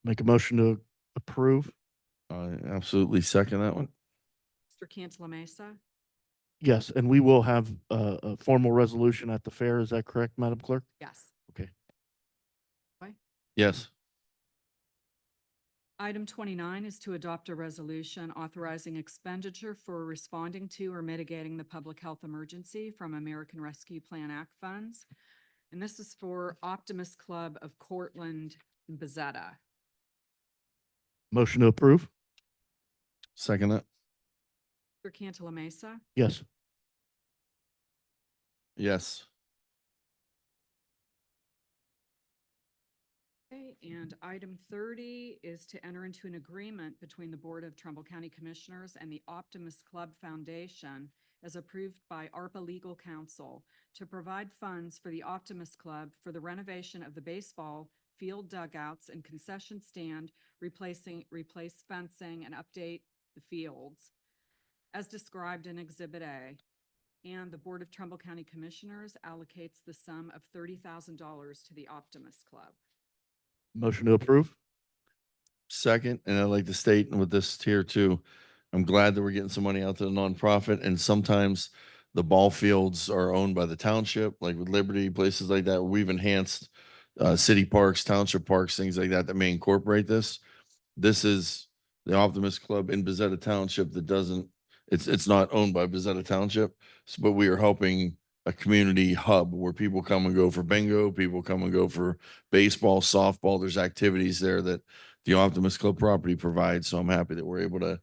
Make a motion to approve.
I absolutely second that one.
Mr. Cantala Mesa,
Yes, and we will have a formal resolution at the fair. Is that correct, Madam Clerk?
yes.
Yes.
Item 29 is to adopt a resolution authorizing expenditure for responding to or mitigating the public health emergency from American Rescue Plan Act funds. And this is for Optimist Club of Cortland and Bezetta.
Motion to approve?
Second that.
Mr. Cantala Mesa,
Yes.
Yes.
okay, and item 30 is to enter into an agreement between the Board of Trumbull County Commissioners and the Optimist Club Foundation as approved by ARPA Legal Counsel to provide funds for the Optimist Club for the renovation of the baseball field dugouts and concession stand, replace fencing and update the fields as described in Exhibit A. And the Board of Trumbull County Commissioners allocates the sum of $30,000 to the Optimist Club.
Motion to approve?
Second, and I'd like to state with this tier too, I'm glad that we're getting some money out to the nonprofit, and sometimes the ball fields are owned by the township, like with Liberty, places like that. We've enhanced city parks, township parks, things like that may incorporate this. This is the Optimist Club in Bezetta Township that doesn't, it's not owned by Bezetta Township, but we are helping a community hub where people come and go for bingo, people come and go for baseball, softball. There's activities there that the Optimist Club property provides. So I'm happy that we're able to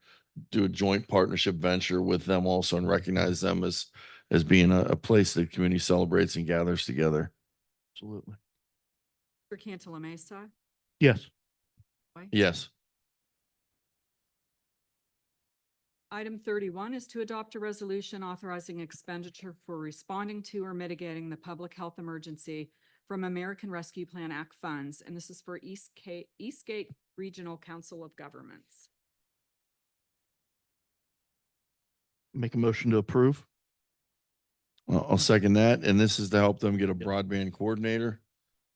do a joint partnership venture with them also and recognize them as being a place that community celebrates and gathers together.
Absolutely.
Mr. Cantala Mesa,
Yes.
Yes.
Item 31 is to adopt a resolution authorizing expenditure for responding to or mitigating the public health emergency from American Rescue Plan Act funds, and this is for Eastgate Regional Council of Governments.
Make a motion to approve.
I'll second that. And this is to help them get a broadband coordinator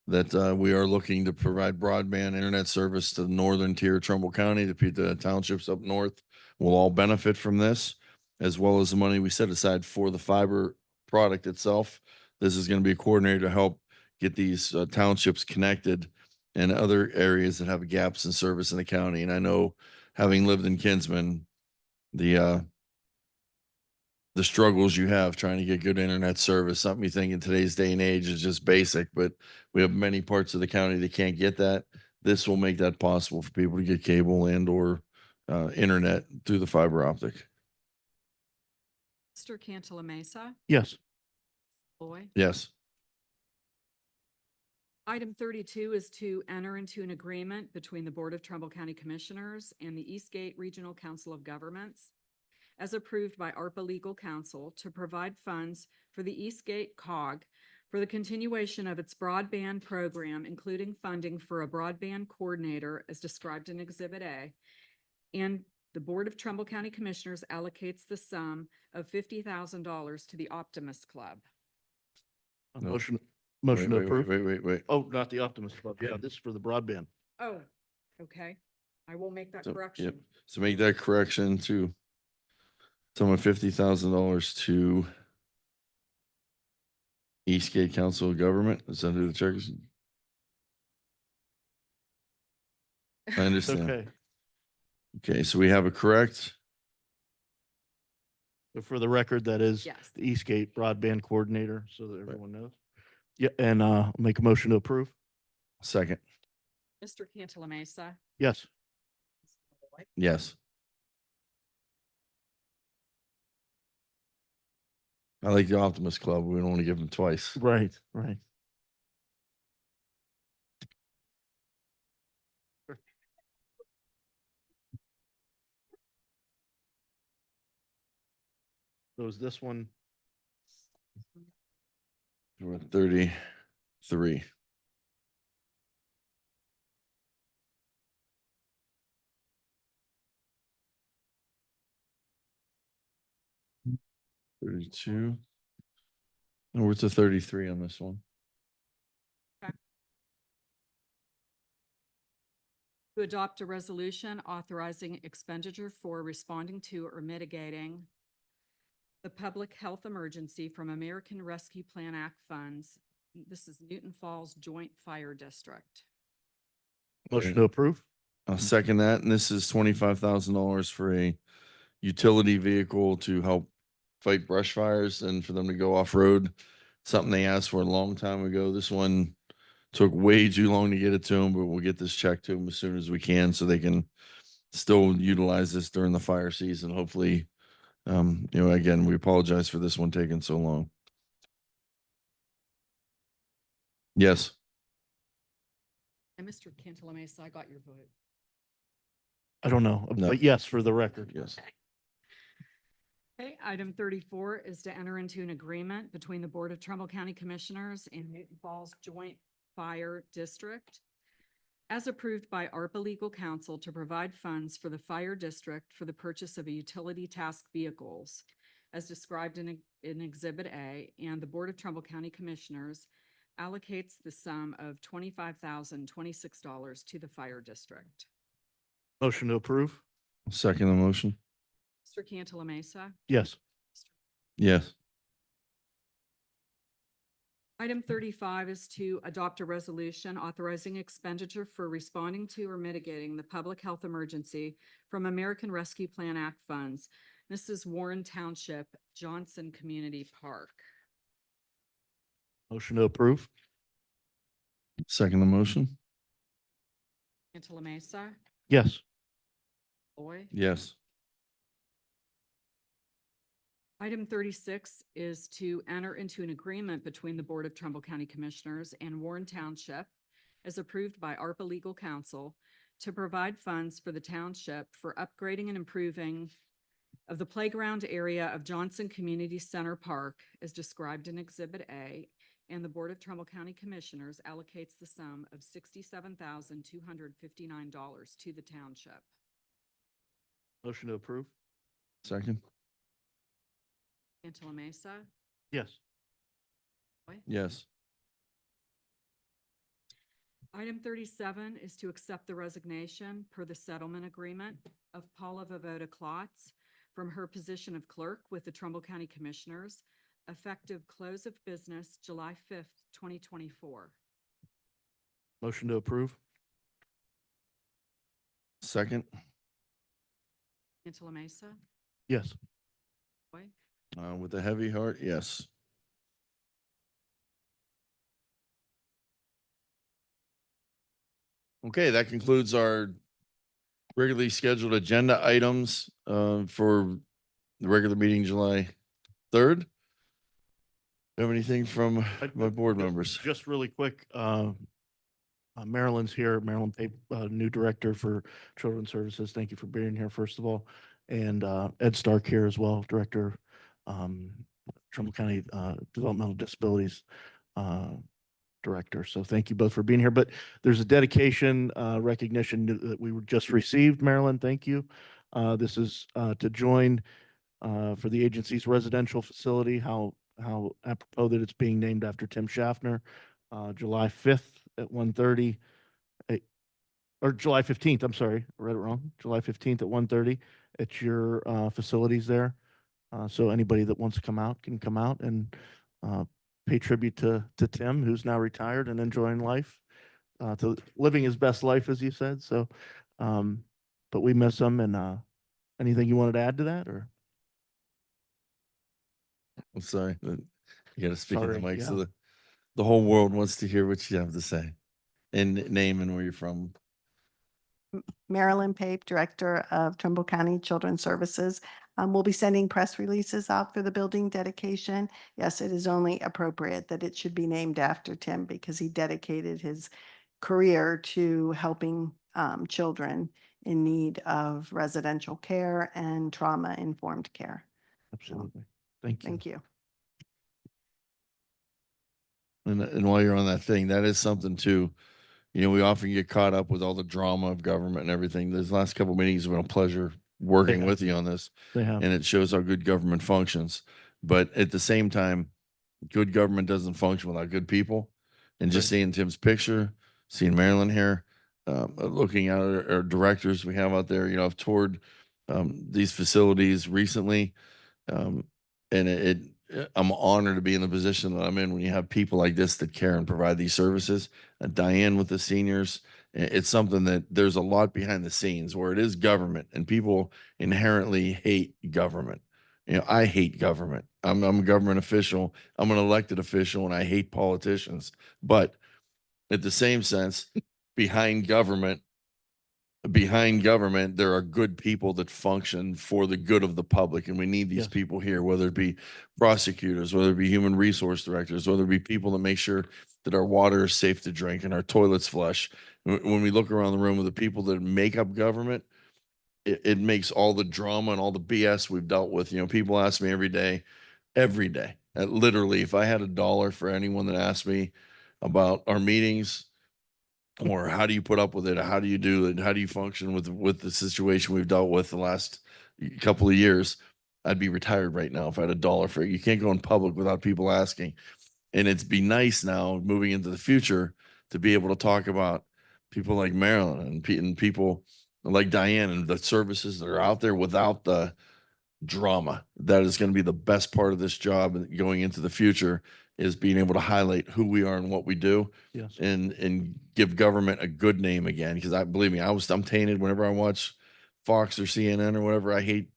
that we are looking to provide broadband internet service to the northern tier of Trumbull County. The townships up north will all benefit from this, as well as the money we set aside for the fiber product itself. This is going to be a coordinator to help get these townships connected and other areas that have gaps in service in the county. And I know, having lived in Kinsman, the struggles you have trying to get good internet service, something you think in today's day and age is just basic, but we have many parts of the county that can't get that. This will make that possible for people to get cable and or internet through the fiber optic.
Mr. Cantala Mesa,
Yes.
Loy.
Yes.
Item 32 is to enter into an agreement between the Board of Trumbull County Commissioners and the Eastgate Regional Council of Governments, as approved by ARPA Legal Counsel, to provide funds for the Eastgate COG for the continuation of its broadband program, including funding for a broadband coordinator as described in Exhibit A. And the Board of Trumbull County Commissioners allocates the sum of $50,000 to the Optimist Club.
A
No.
Motion
Wait,
to
wait,
approve.
wait.
Oh, not the Optimist Club. Yeah, this is for the broadband.
Oh, okay. I will make that
So, yep.
correction.
So make that correction to sum of $50,000 to Eastgate Council of Government. Is that who the check is? I understand.
Okay.
Okay, so we have it correct.
But for the record, that is
Yes.
the Eastgate broadband coordinator, so that everyone knows. Yeah, and make a motion to approve.
Second.
Mr. Cantala Mesa.
Yes.
Yes. I like the Optimist Club. We don't want to give them twice.
Right, right. So is this one?
We're at 33. $32. No, we're to 33 on this one.
To adopt a resolution authorizing expenditure for responding to or mitigating the public health emergency from American Rescue Plan Act funds. This is Newton Falls Joint Fire District.
Motion to approve?
I'll second that. And this is $25,000 for a utility vehicle to help fight brush fires and for them to go off road. Something they asked for a long time ago. This one took way too long to get it to them, but we'll get this check to them as soon as we can so they can still utilize this during the fire season. Hopefully, again, we apologize for this one taking so long. Yes.
And Mr. Cantala Mesa, I got your vote.
I don't know,
No.
but yes, for the record.
Yes.
Okay, item 34 is to enter into an agreement between the Board of Trumbull County Commissioners and Newton Falls Joint Fire District, as approved by ARPA Legal Counsel, to provide funds for the fire district for the purchase of a utility task vehicles, as described in Exhibit A, and the Board of Trumbull County Commissioners allocates the sum of $25,026 to the fire district.
Motion to approve?
Second the motion.
Mr. Cantala Mesa.
Yes.
Yes.
Item 35 is to adopt a resolution authorizing expenditure for responding to or mitigating the public health emergency from American Rescue Plan Act funds. This is Warren Township, Johnson Community Park.
Motion to approve?
Second the motion?
Cantala Mesa,
Yes.
Malloy.
Yes.
Item 36 is to enter into an agreement between the Board of Trumbull County Commissioners and Warren Township, as approved by ARPA Legal Counsel, to provide funds for the township for upgrading and improving of the playground area of Johnson Community Center Park as described in Exhibit A, and the Board of Trumbull County Commissioners allocates the sum of $67,259 to the township.
Motion to approve?
Second?
Cantala Mesa,
Yes.
Malloy.
Yes.
Item 37 is to accept the resignation per the settlement agreement of Paula Vovoda Klotz from her position of clerk with the Trumbull County Commissioners, effective close of business July 5th, 2024.
Motion to approve?
Second?
Cantala Mesa,
Yes.
Malloy.
With a heavy heart, yes. Okay, that concludes our regularly scheduled agenda items for the regular meeting July 3rd. Have anything from my board members?
Just really quick, Marilyn's here, Marilyn Pape, new director for Children's Services. Thank you for being here, first of all. And Ed Stark here as well, director, Trumbull County Developmental Disabilities director. So thank you both for being here. But there's a dedication recognition that we just received, Marilyn. Thank you. This is to join for the agency's residential facility. How apropos that it's being named after Tim Schaffner. July 5th at 1:30, or July 15th. I'm sorry, I read it wrong. July 15th at 1:30 at your facilities there. So anybody that wants to come out can come out and pay tribute to Tim, who's now retired and enjoying life, to living his best life, as you said. So, but we miss him. And anything you wanted to add to that, or?
I'm sorry, but you gotta speak in the
Sorry,
mic so
yeah.
the whole world wants to hear what you have to say. And name and where you're from.
Marilyn Pape, Director of Trumbull County Children's Services. We'll be sending press releases out for the building dedication. Yes, it is only appropriate that it should be named after Tim because he dedicated his career to helping children in need of residential care and trauma-informed care.
Absolutely. Thank you.
Thank you.
And while you're on that thing, that is something too. You know, we often get caught up with all the drama of government and everything. These last couple meetings have been a pleasure working
have.
with you on this,
They have.
and it shows how good government functions. But at the same time, good government doesn't function without good people. And just
Right.
seeing Tim's picture, seeing Marilyn here, looking at our directors we have out there. You know, I've toured these facilities recently, and I'm honored to be in the position that I'm in when you have people like this that care and provide these services. Diane with the seniors, it's something that there's a lot behind the scenes where it is government, and people inherently hate government. You know, I hate government. I'm a government official. I'm an elected official, and I hate politicians. But at the same sense, behind government, there are good people that function for the good of the public. And we need these
Yes.
people here, whether it be prosecutors, whether it be human resource directors, whether it be people that make sure that our water is safe to drink and our toilets flush. When we look around the room of the people that make up government, it makes all the drama and all the BS we've dealt with. You know, people ask me every day, literally, if I had $1 for anyone that asked me about our meetings, or how do you put up with it? How do you do it? How do you function with the situation we've dealt with the last couple of years? I'd be retired right now if I had $1 for it. You can't go in public without people asking. And it'd be nice now moving into the future to be able to talk about people like Marilyn and people like Diane and the services that are out there without the drama. That is going to be the best part of this job going into the future, is being able to highlight who we are and what we do.
Yes.
And give government a good name again. Because believe me, I'm tainted whenever I watch Fox or CNN or whatever. I hate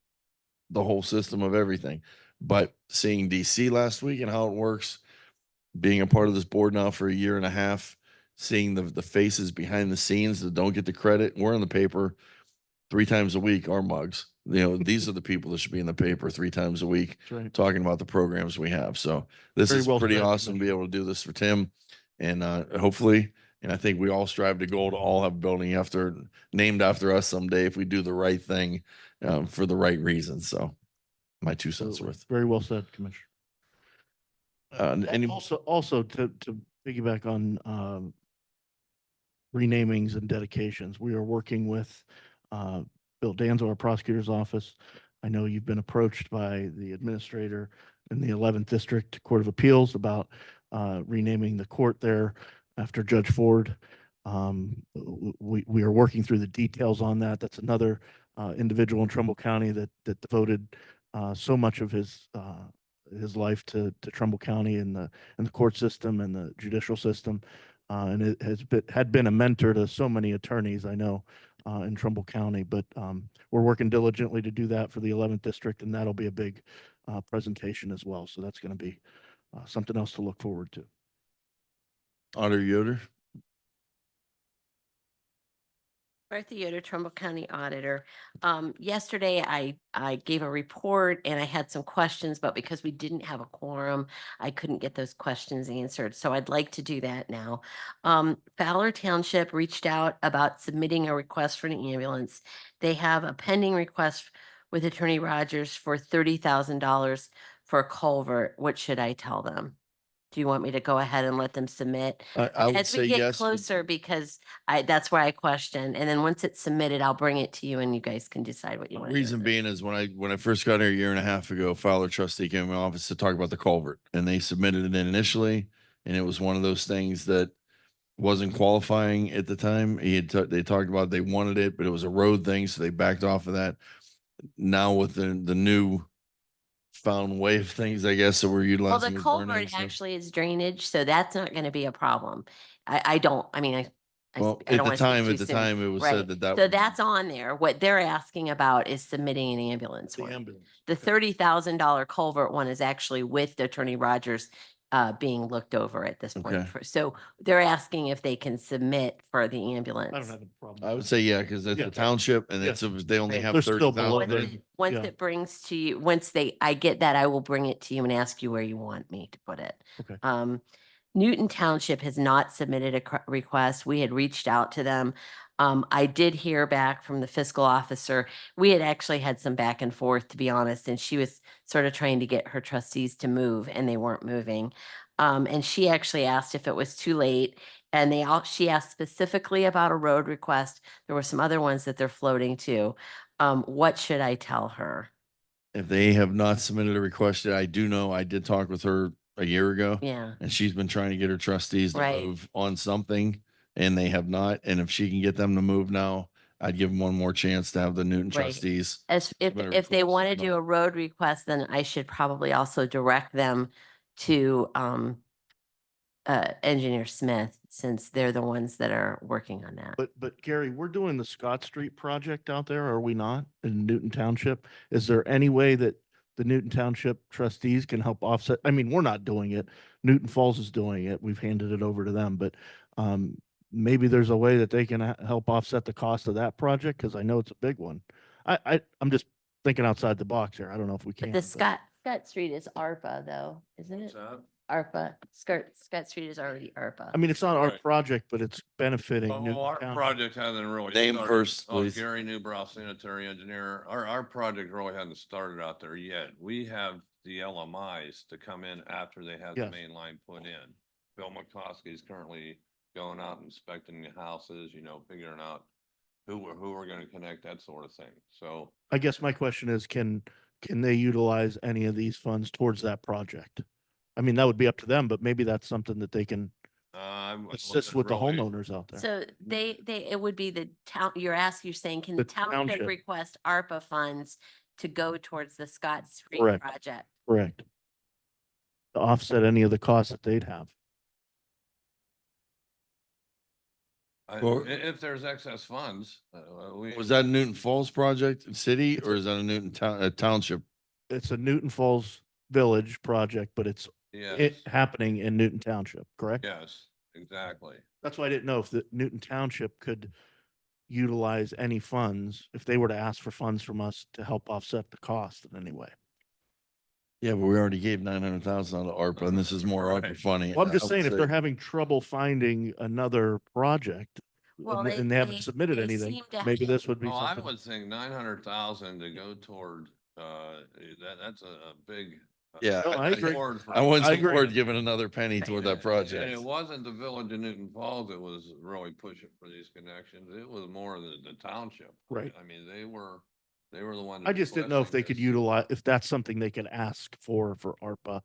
the whole system of everything. But seeing DC last week and how it works, being a part of this board now for a year and a half, seeing the faces behind the scenes that don't get the credit. We're in the paper 3 times a week, our mugs. These are the people that should be in the paper 3 times a week
That's right.
talking about the programs we have. So this
Very
is
well
pretty
said,
awesome to be
Commissioner.
able to do this for Tim. And hopefully, and I think we all strive to goal to all have a building named after us someday if we do the right thing for the right reasons. So my 2 cents
Absolutely.
worth.
Very well said, Commissioner.
Any
Also to piggyback on renamings and dedications, we are working with Bill Danzo, our prosecutor's office. I know you've been approached by the administrator in the 11th District Court of Appeals about renaming the court there after Judge Ford. We are working through the details on that. That's another individual in Trumbull County that devoted so much of his life to Trumbull County and the court system and the judicial system. And it had been a mentor to so many attorneys I know in Trumbull County, but we're working diligently to do that for the 11th District, and that'll be a big presentation as well. So that's going to be something else to look forward to.
Auditor Yoder?
Bertha Yoder, Trumbull County Auditor. Yesterday, I gave a report and I had some questions, but because we didn't have a quorum, I couldn't get those questions answered. So I'd like to do that now. Fowler Township reached out about submitting a request for an ambulance. They have a pending request with Attorney Rogers for $30,000 for a culvert. What should I tell them? Do you want me to go ahead and let them submit?
I would
As
say
we get
yes.
closer, because that's where I question. And then once it's submitted, I'll bring it to you and you guys can decide what you want to do.
Reason being is when I first got here a year and a half ago, Fowler trustee came in my office to talk about the culvert, and they submitted it in initially, and it was one of those things that wasn't qualifying at the time. They talked about they wanted it, but it was a road thing, so they backed off of that. Now with the new found way of things, I guess, that we're
Well,
utilizing.
the
as burn
culvert
stuff.
actually is drainage, so that's not going to be a problem. I don't
Well,
I don't
at
wanna speak too
the
soon.
time, it was
Right.
said that
So
would-
that's on there. What they're asking about is submitting an ambulance
The
one.
ambulance.
The $30,000 culvert one is actually with Attorney Rogers being looked over at this point.
Okay.
So they're asking if they can submit for the ambulance.
I don't have a problem.
I
with
would
that.
say, yeah, because it's
Yeah.
a township and
Yeah.
they only
Right.
have
They're still
30,000.
below
Once
the-
it- Once
yeah.
it brings to you, I get that, I will bring it to you and ask you where you want me to put it.
Okay.
Newton Township has not submitted a request. We had reached out to them. I did hear back from the fiscal officer. We had actually had some back and forth, to be honest, and she was sort of trying to get her trustees to move and they weren't moving. And she actually asked if it was too late, and she asked specifically about a road request. There were some other ones that they're floating to. What should I tell her?
If they have not submitted a request, I do know, I did talk with her a year ago.
Yeah.
And she's been trying to get her trustees to
Right.
move on something, and they have not. And if she can get them to move now, I'd give them one more chance to have the Newton
Right.
trustees.
If
submit a
if they
request.
want to
No.
do a road request, then I should probably also direct them to Engineer Smith, since they're the ones that are working on that.
But Gary, we're doing the Scott Street project out there, are we not, in Newton Township? Is there any way that the Newton Township trustees can help offset? I mean, we're not doing it. Newton Falls is doing it. We've handed it over to them, but maybe there's a way that they can help offset the cost of that project, because I know it's a big one. I'm just thinking outside the box here. I don't know if we can.
But the Scott Street is ARPA though, isn't it? ARPA. Scott Street is already ARPA.
I mean, it's not our
Right.
project, but it's benefiting Newton
Well, our
County.
project hasn't really.
Name
started.
first,
Oh,
please.
Gary Newbrow, sanitary engineer. Our project really hasn't started out there yet. We have the LMIs to come in after they have the
Yes.
main line put in. Bill McCoskey is currently going out inspecting the houses, figuring out who we're gonna connect, that sort of thing. So
I guess my question is, can they utilize any of these funds towards that project? I mean, that would be up to them, but maybe that's something that they can assist with the homeowners out there.
So it would be the town, you're saying, can
The
the township
township.
request ARPA funds to go towards the Scott Street
Correct.
project?
Correct. To offset any of the costs that they'd have.
Well-
If there's excess funds,
Was that a Newton Falls project, city, or is that a Newton Township?
It's a Newton Falls Village project, but it's
Yes,
happening in Newton Township, correct?
yes, exactly.
That's why I didn't know if the Newton Township could utilize any funds, if they were to ask for funds from us to help offset the cost in any way.
Yeah, but we already gave 900,000 out of ARPA and this is more ARPA
Right.
funding.
Well, I'm just
I would
saying, if
say-
they're having trouble finding another project
Well,
and they haven't submitted
they
anything,
seem to
maybe
have-
this would be
Oh, I
something.
would think 900,000 to go toward, that's a big.
Yeah,
No, I agree.
award for-
I wouldn't
I agree.
support giving another penny toward that
And
project.
it wasn't the village of Newton Falls that was really pushing for these connections. It was more the township.
Right.
I mean, they were the ones.
I just didn't know if they could
requesting this.
utilize, if that's something they can ask for ARPA,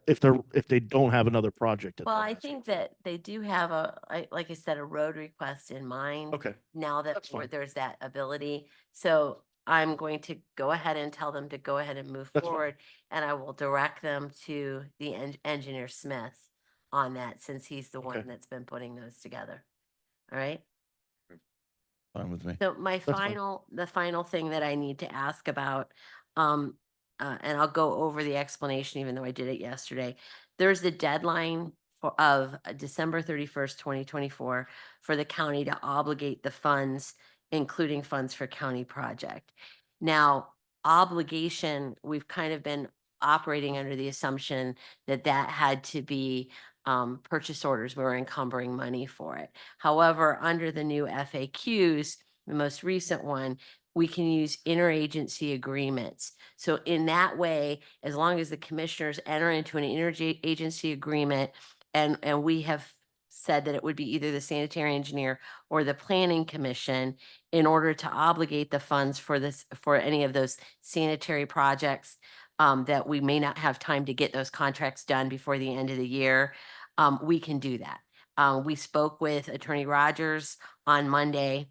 if they don't have another project. that
Well,
they're
I
asking
think
for.
that they do have like I said, a road request in mind.
Okay,
Now that
that's fine.
there's that ability. So I'm going to go ahead and tell them to go ahead and move
That's fine.
forward. And I will direct them to the engineer Smith on that, since he's the one
Okay.
that's been putting those together. All right.
Fine with me.
So my
fine.
the final thing that I need to ask about, and I'll go over the explanation, even though I did it yesterday. There's the deadline of December 31st, 2024 for the county to obligate the funds, including funds for county project. Now, obligation, we've kind of been operating under the assumption that that had to be purchase orders. We were encumbering money for it. However, under the new FAQs, the most recent one, we can use interagency agreements. So in that way, as long as the commissioners enter into an interagency agreement, and we have said that it would be either the sanitary engineer or the planning commission in order to obligate the funds for this, for any of those sanitary projects, that we may not have time to get those contracts done before the end of the year, we can do that. We spoke with Attorney Rogers on Monday,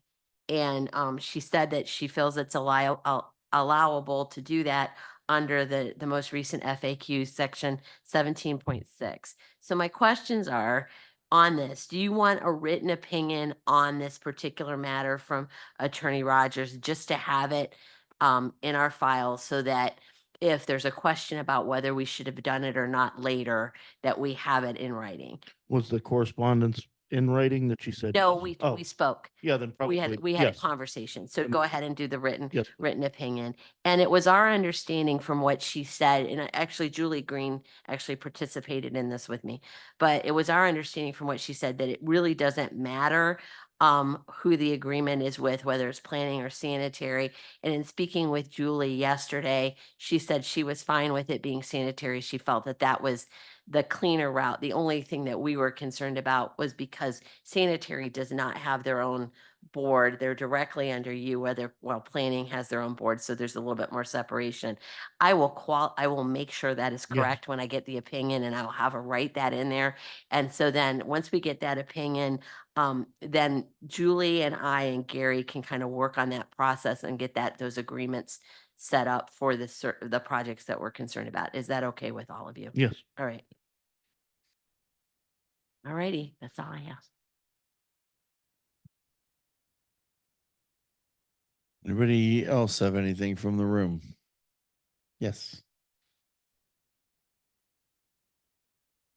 and she said that she feels it's allowable to do that under the most recent FAQ, section 17.6. So my questions are on this. Do you want a written opinion on this particular matter from Attorney Rogers, just to have it in our file, so that if there's a question about whether we should have done it or not later, that we have it in writing?
Was the correspondence in writing that she said?
No,
yes?
we spoke.
Yeah, then probably.
We had a
yes.
conversation. So
Then-
go ahead and do the written
Yes, please.
written opinion. And it was our understanding from what she said, and actually Julie Green actually participated in this with me, but it was our understanding from what she said that it really doesn't matter who the agreement is with, whether it's planning or sanitary. And in speaking with Julie yesterday, she said she was fine with it being sanitary. She felt that that was the cleaner route. The only thing that we were concerned about was because sanitary does not have their own board. They're directly under you, while planning has their own board. So there's a little bit more separation. I will make sure that is
Yes.
correct when I get the opinion, and I will have her write that in there. And so then once we get that opinion, then Julie and I and Gary can kind of work on that process and get those agreements set up for the projects that we're concerned about. Is that okay with all of you?
Yes.
All right. All righty, that's all I have.
Anybody else have anything from the room? Yes.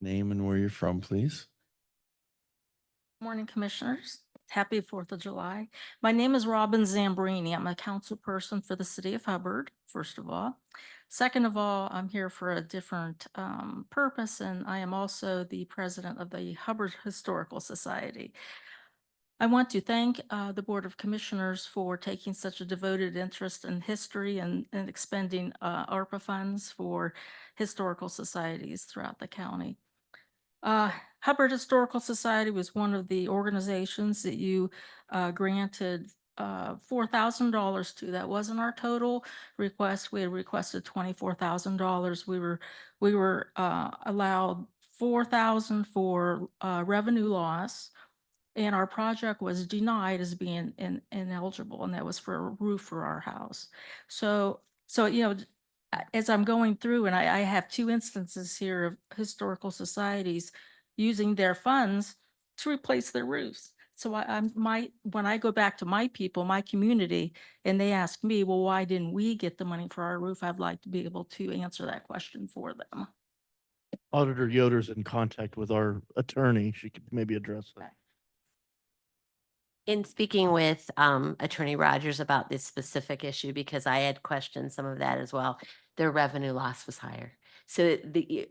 Name and where you're from, please.
Morning, Commissioners. Happy 4th of July. My name is Robin Zambrini. I'm a council person for the city of Hubbard, first of all. Second of all, I'm here for a different purpose, and I am also the president of the Hubbard Historical Society. I want to thank the Board of Commissioners for taking such a devoted interest in history and expending ARPA funds for historical societies throughout the county. Hubbard Historical Society was one of the organizations that you granted $4,000 to. That wasn't our total request. We had requested $24,000. We were allowed $4,000 for revenue loss, and our project was denied as being ineligible, and that was for a roof for our house. So as I'm going through, and I have two instances here of historical societies using their funds to replace their roofs. So when I go back to my people, my community, and they ask me, well, why didn't we get the money for our roof? I'd like to be able to answer that question for them.
Auditor Yoder's in contact with our attorney. She could maybe address that.
In speaking with Attorney Rogers about this specific issue, because I had questioned some of that as well, their revenue loss was higher. So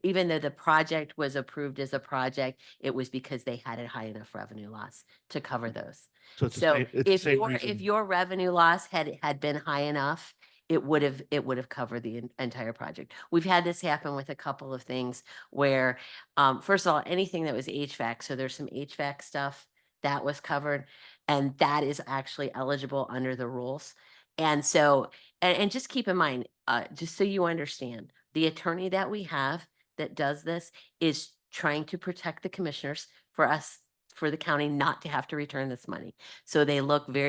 even though the project was approved as a project, it was because they had a high enough revenue loss to cover those.
So it's the
So
same, it's the
if
same
your,
reason.
if your revenue loss had been high enough, it would have covered the entire project. We've had this happen with a couple of things where, first of all, anything that was HVAC, so there's some HVAC stuff that was covered, and that is actually eligible under the rules. And so, and just keep in mind, just so you understand, the attorney that we have that does this is trying to protect the commissioners for us, for the county not to have to return this money. So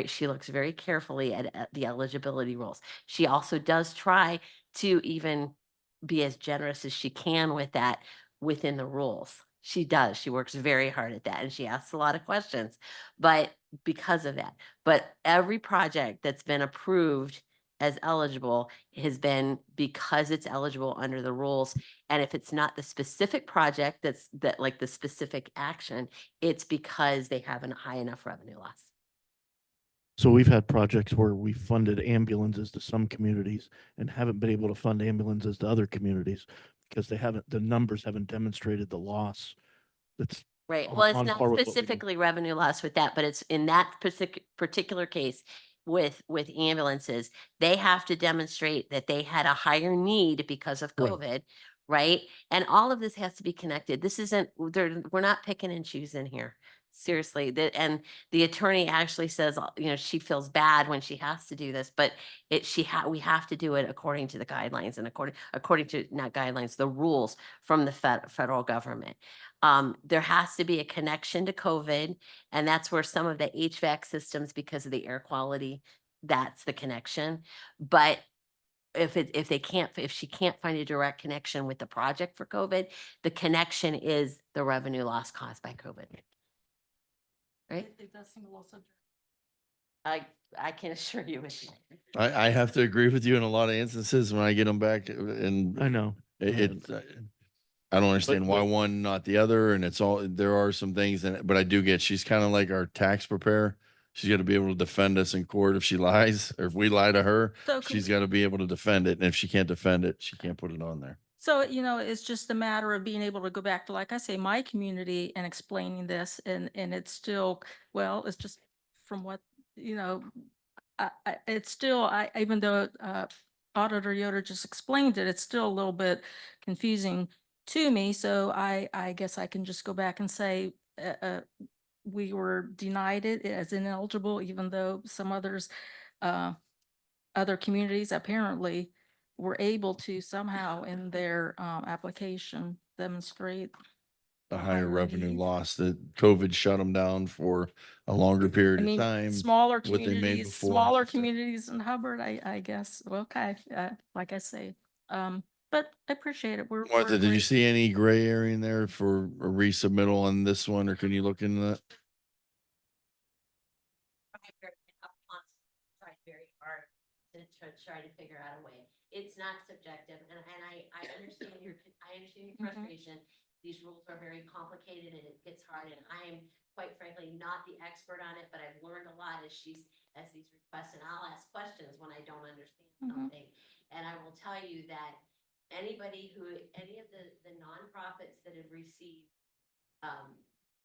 she looks very carefully at the eligibility rules. She also does try to even be as generous as she can with that within the rules. She does. She works very hard at that and she asks a lot of questions, but because of that, but every project that's been approved as eligible has been because it's eligible under the rules. And if it's not the specific project that like the specific action, it's because they have a high enough revenue loss.
So we've had projects where we funded ambulances to some communities and haven't been able to fund ambulances to other communities because the numbers haven't demonstrated the loss. That's
Right.
on-
Well, it's
on
not
par with what we do.
specifically revenue loss with that, but it's in that particular case with ambulances, they have to demonstrate that they had a higher need because of
Right.
COVID, right? And all of this has to be connected. This isn't, we're not picking and choosing here. Seriously, and the attorney actually says, she feels bad when she has to do this, but we have to do it according to the guidelines and according to, not guidelines, the rules from the federal government. There has to be a connection to COVID, and that's where some of the HVAC systems, because of the air quality, that's the connection. But if she can't find a direct connection with the project for COVID, the connection is the revenue loss caused by COVID. Right?
It does seem a little subjective.
I can assure you.
I have to agree with you in a lot of instances when I get them back and
I know.
I don't understand why
but-
one, not the other. And there are some things but I do get, she's kind of like our tax preparer. She's got to be able to defend us in court if she lies, or if we lie to her,
So
she's got to be able to defend it. And if she can't defend it, she can't put it on there.
So, it's just a matter of being able to go back to, like I say, my community and explaining this, and it's still, well, it's just from what, it's still, even though Auditor Yoder just explained it, it's still a little bit confusing to me. So I guess I can just go back and say, we were denied it as ineligible, even though some others, other communities apparently were able to somehow in their application demonstrate
A
a
higher
higher
revenue
need.
loss, that COVID shut them down for a longer period
I
of
mean,
time.
smaller
what they made
communities,
before.
smaller communities in Hubbard, I guess. Well, okay, like I say, but I appreciate it. We're
Martha, did you
great.
see any gray area in there for a resubmittal on this one, or can you look into that?
Tried very hard to try to figure out a way. It's not subjective, and I understand your frustration. These rules are very complicated and it gets hard, and I am quite frankly not the expert on it, but I've learned a lot as these requests, and I'll ask questions when I don't understand something. And I will tell you that any of the nonprofits that have received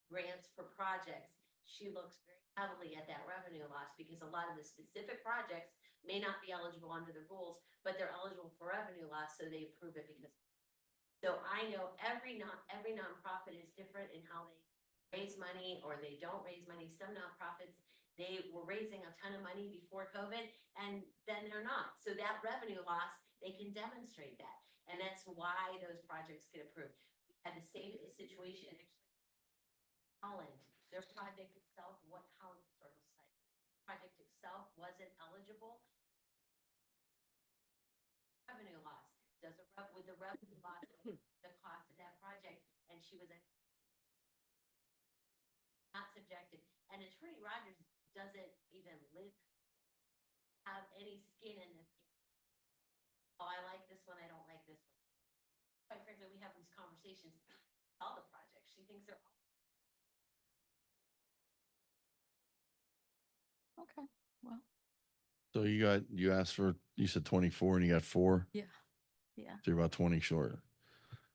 grants for projects, she looks very heavily at that revenue loss, because a lot of the specific projects may not be eligible under the rules, but they're eligible for revenue loss, so they approve it because. So I know every nonprofit is different in how they raise money or they don't raise money. Some nonprofits, they were raising a ton of money before COVID and then they're not. So that revenue loss, they can demonstrate that. And that's why those projects get approved. We had the same situation actually. Holland, their project itself, Holland Historical Society, project itself wasn't eligible. Revenue loss, with the revenue loss, the cost of that project, and she was not subjected. And Attorney Rogers doesn't even have any skin in this game. Oh, I like this one, I don't like this one. Quite frankly, we have these conversations, all the projects, she thinks they're.
Okay, well,
So you asked for, you said 24 and you got 4,
yeah.
so you're about 20 short.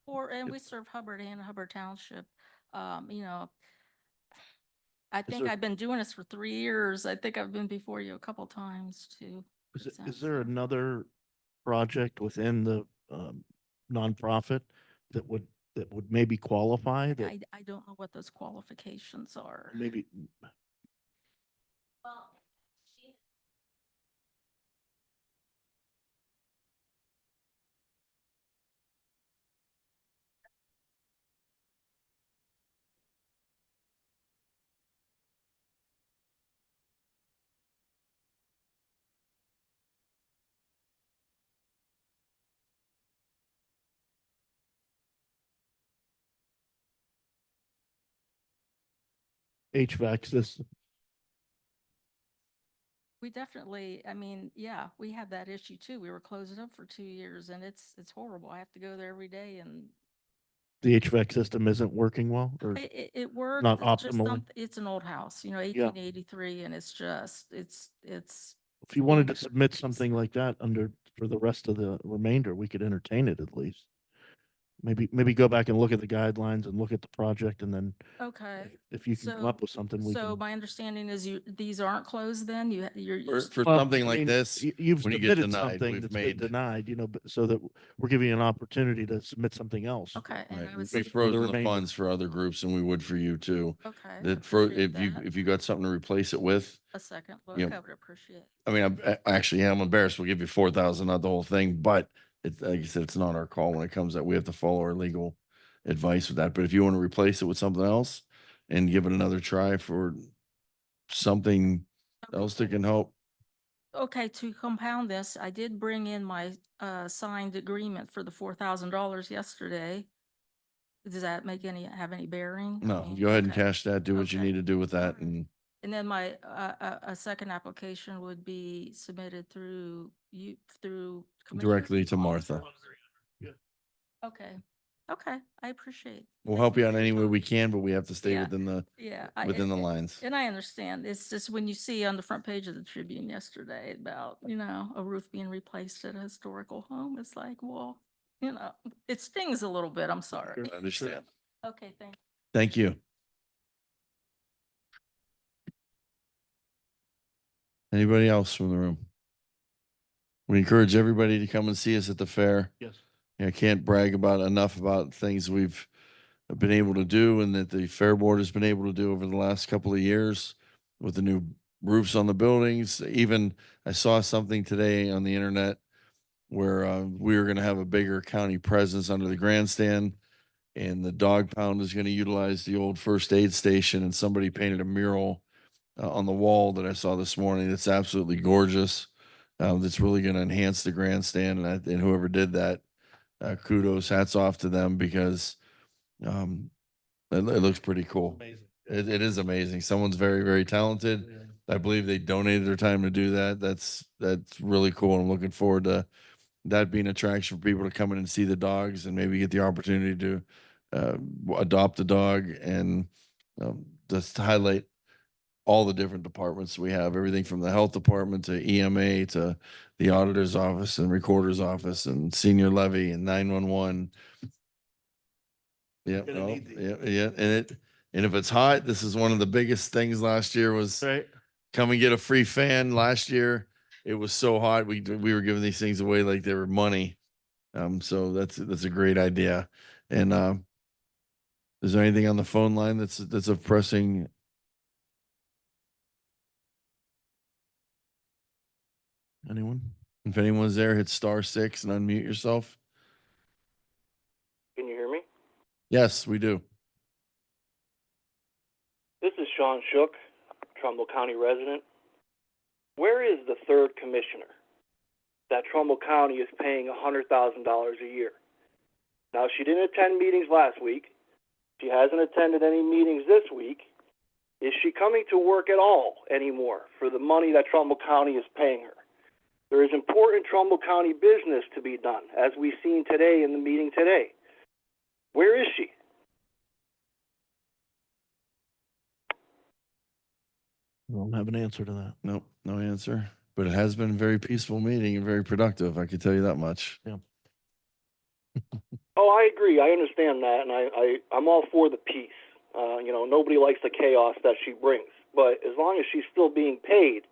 And
It-
we serve Hubbard and Hubbard Township. You know, I
Is
think
there-
I've been doing this for 3 years. I think I've been before you a couple times too.
Is there another project within the nonprofit that would maybe qualify that
I don't know what those qualifications are.
maybe
Well,
HVAC system?
We definitely, I mean, yeah, we had that issue too. We were closed up for 2 years and it's horrible. I have to go there every day and
The HVAC system isn't working well, or
it worked.
not
It's just
optimally?
it's an old house, you know,
Yeah.
1883, and it's just, it's
if you wanted to submit something like that for the rest of the remainder, we could entertain it at least. Maybe go back and look at the guidelines and look at the project, and then
okay.
if you can come
So-
up with something, we
So
can.
my understanding is these aren't closed then? You're
For
Well,
something
I
like
mean,
this,
You've
when you get
submitted
denied,
something
we've
that's been
made,
denied, but so that we're giving you an opportunity to submit something else.
okay. And
right,
I
we've
was,
Based on the
frozen the
remainder.
funds for other groups and we would for you too.
okay. I
That
appreciate
if you got something to replace it with,
a second look,
Yep.
I would appreciate.
I mean, I'm embarrassed. We'll give you 4,000, not the whole thing, but it's, like you said, it's not our call when it comes that we have to follow our legal advice with that. But if you want to replace it with something else and give it another try for something else that can help,
Okay, to compound this, I did bring in my signed agreement for the $4,000 yesterday. Does that have any bearing? I
no,
mean,
go ahead and
okay.
cash that, do what you
Okay.
need to do with that.
Alright.
And
And then my a second application would be submitted through you, through. Commissioners?
directly to Martha.
Okay, okay, I appreciate.
We'll
thank
help you
for
out
your
any way
time.
we can, but we have to stay
Yeah.
within the
Yeah.
lines.
And I understand. It's just when you see on the front page of the Tribune yesterday about, you know, a roof being replaced at a historical home, it's like, well, you know, it stings a little bit. I'm sorry.
I understand.
Okay, thank
Thank you. Anybody else from the room? We encourage everybody to come and see us at the fair.
Yes.
I can't brag enough about things we've been able to do and that the fair board has been able to do over the last couple of years with the new roofs on the buildings. Even I saw something today on the internet where we were going to have a bigger county presence under the grandstand, and the dog pound is going to utilize the old first aid station, and somebody painted a mural on the wall that I saw this morning. That's absolutely gorgeous. That's really going to enhance the grandstand, and whoever did that, kudos, hats off to them, because it looks pretty cool.
Amazing.
It is amazing. Someone's very, very talented. I believe they donated their time to do that. That's really cool. I'm looking forward to that being an attraction for people to come in and see the dogs and maybe get the opportunity to adopt a dog, and just to highlight all the different departments we have, everything from the health department to EMA to the auditor's office and recorder's office and senior levy and 911. Yeah,
Gonna need these.
yeah. And if it's hot, this is one of the biggest things last year was
Right.
come and get a free fan. Last year it was so hot. We were giving these things away like they were money. So that's a great idea. And is there anything on the phone line that's of pressing?
Anyone?
If anyone's there, hit *6 and unmute yourself.
Can you hear me?
Yes, we do.
This is Sean Shook, Trumbull County resident. Where is the third commissioner that Trumbull County is paying $100,000 a year? Now, she didn't attend meetings last week. She hasn't attended any meetings this week. Is she coming to work at all anymore for the money that Trumbull County is paying her? There is important Trumbull County business to be done, as we've seen today in the meeting today. Where is she?
I don't have an answer to that.
Nope, no answer. But it has been a very peaceful meeting and very productive. I can tell you that much.
Oh, I agree. I understand that, and I'm all for the peace. Nobody likes the chaos that she brings. But as long as she's still being paid,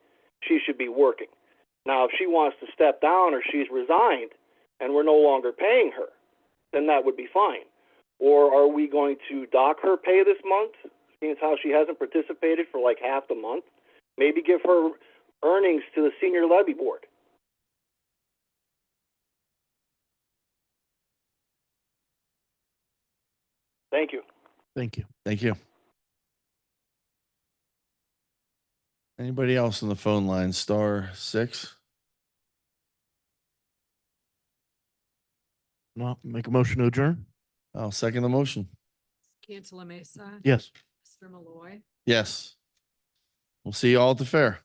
she should be working. Now, if she wants to step down or she's resigned and we're no longer paying her, then that would be fine. Or are we going to dock her pay this month, seeing as how she hasn't participated for like half the month? Maybe give her earnings to the senior levy board. Thank you.
Thank you.
Thank you. Anybody else on the phone line? *6.
No, make a motion to adjourn?
I'll second the motion.
Cantala Mesa.
Yes.
Mr. Malloy.
Yes. We'll see you all at the fair.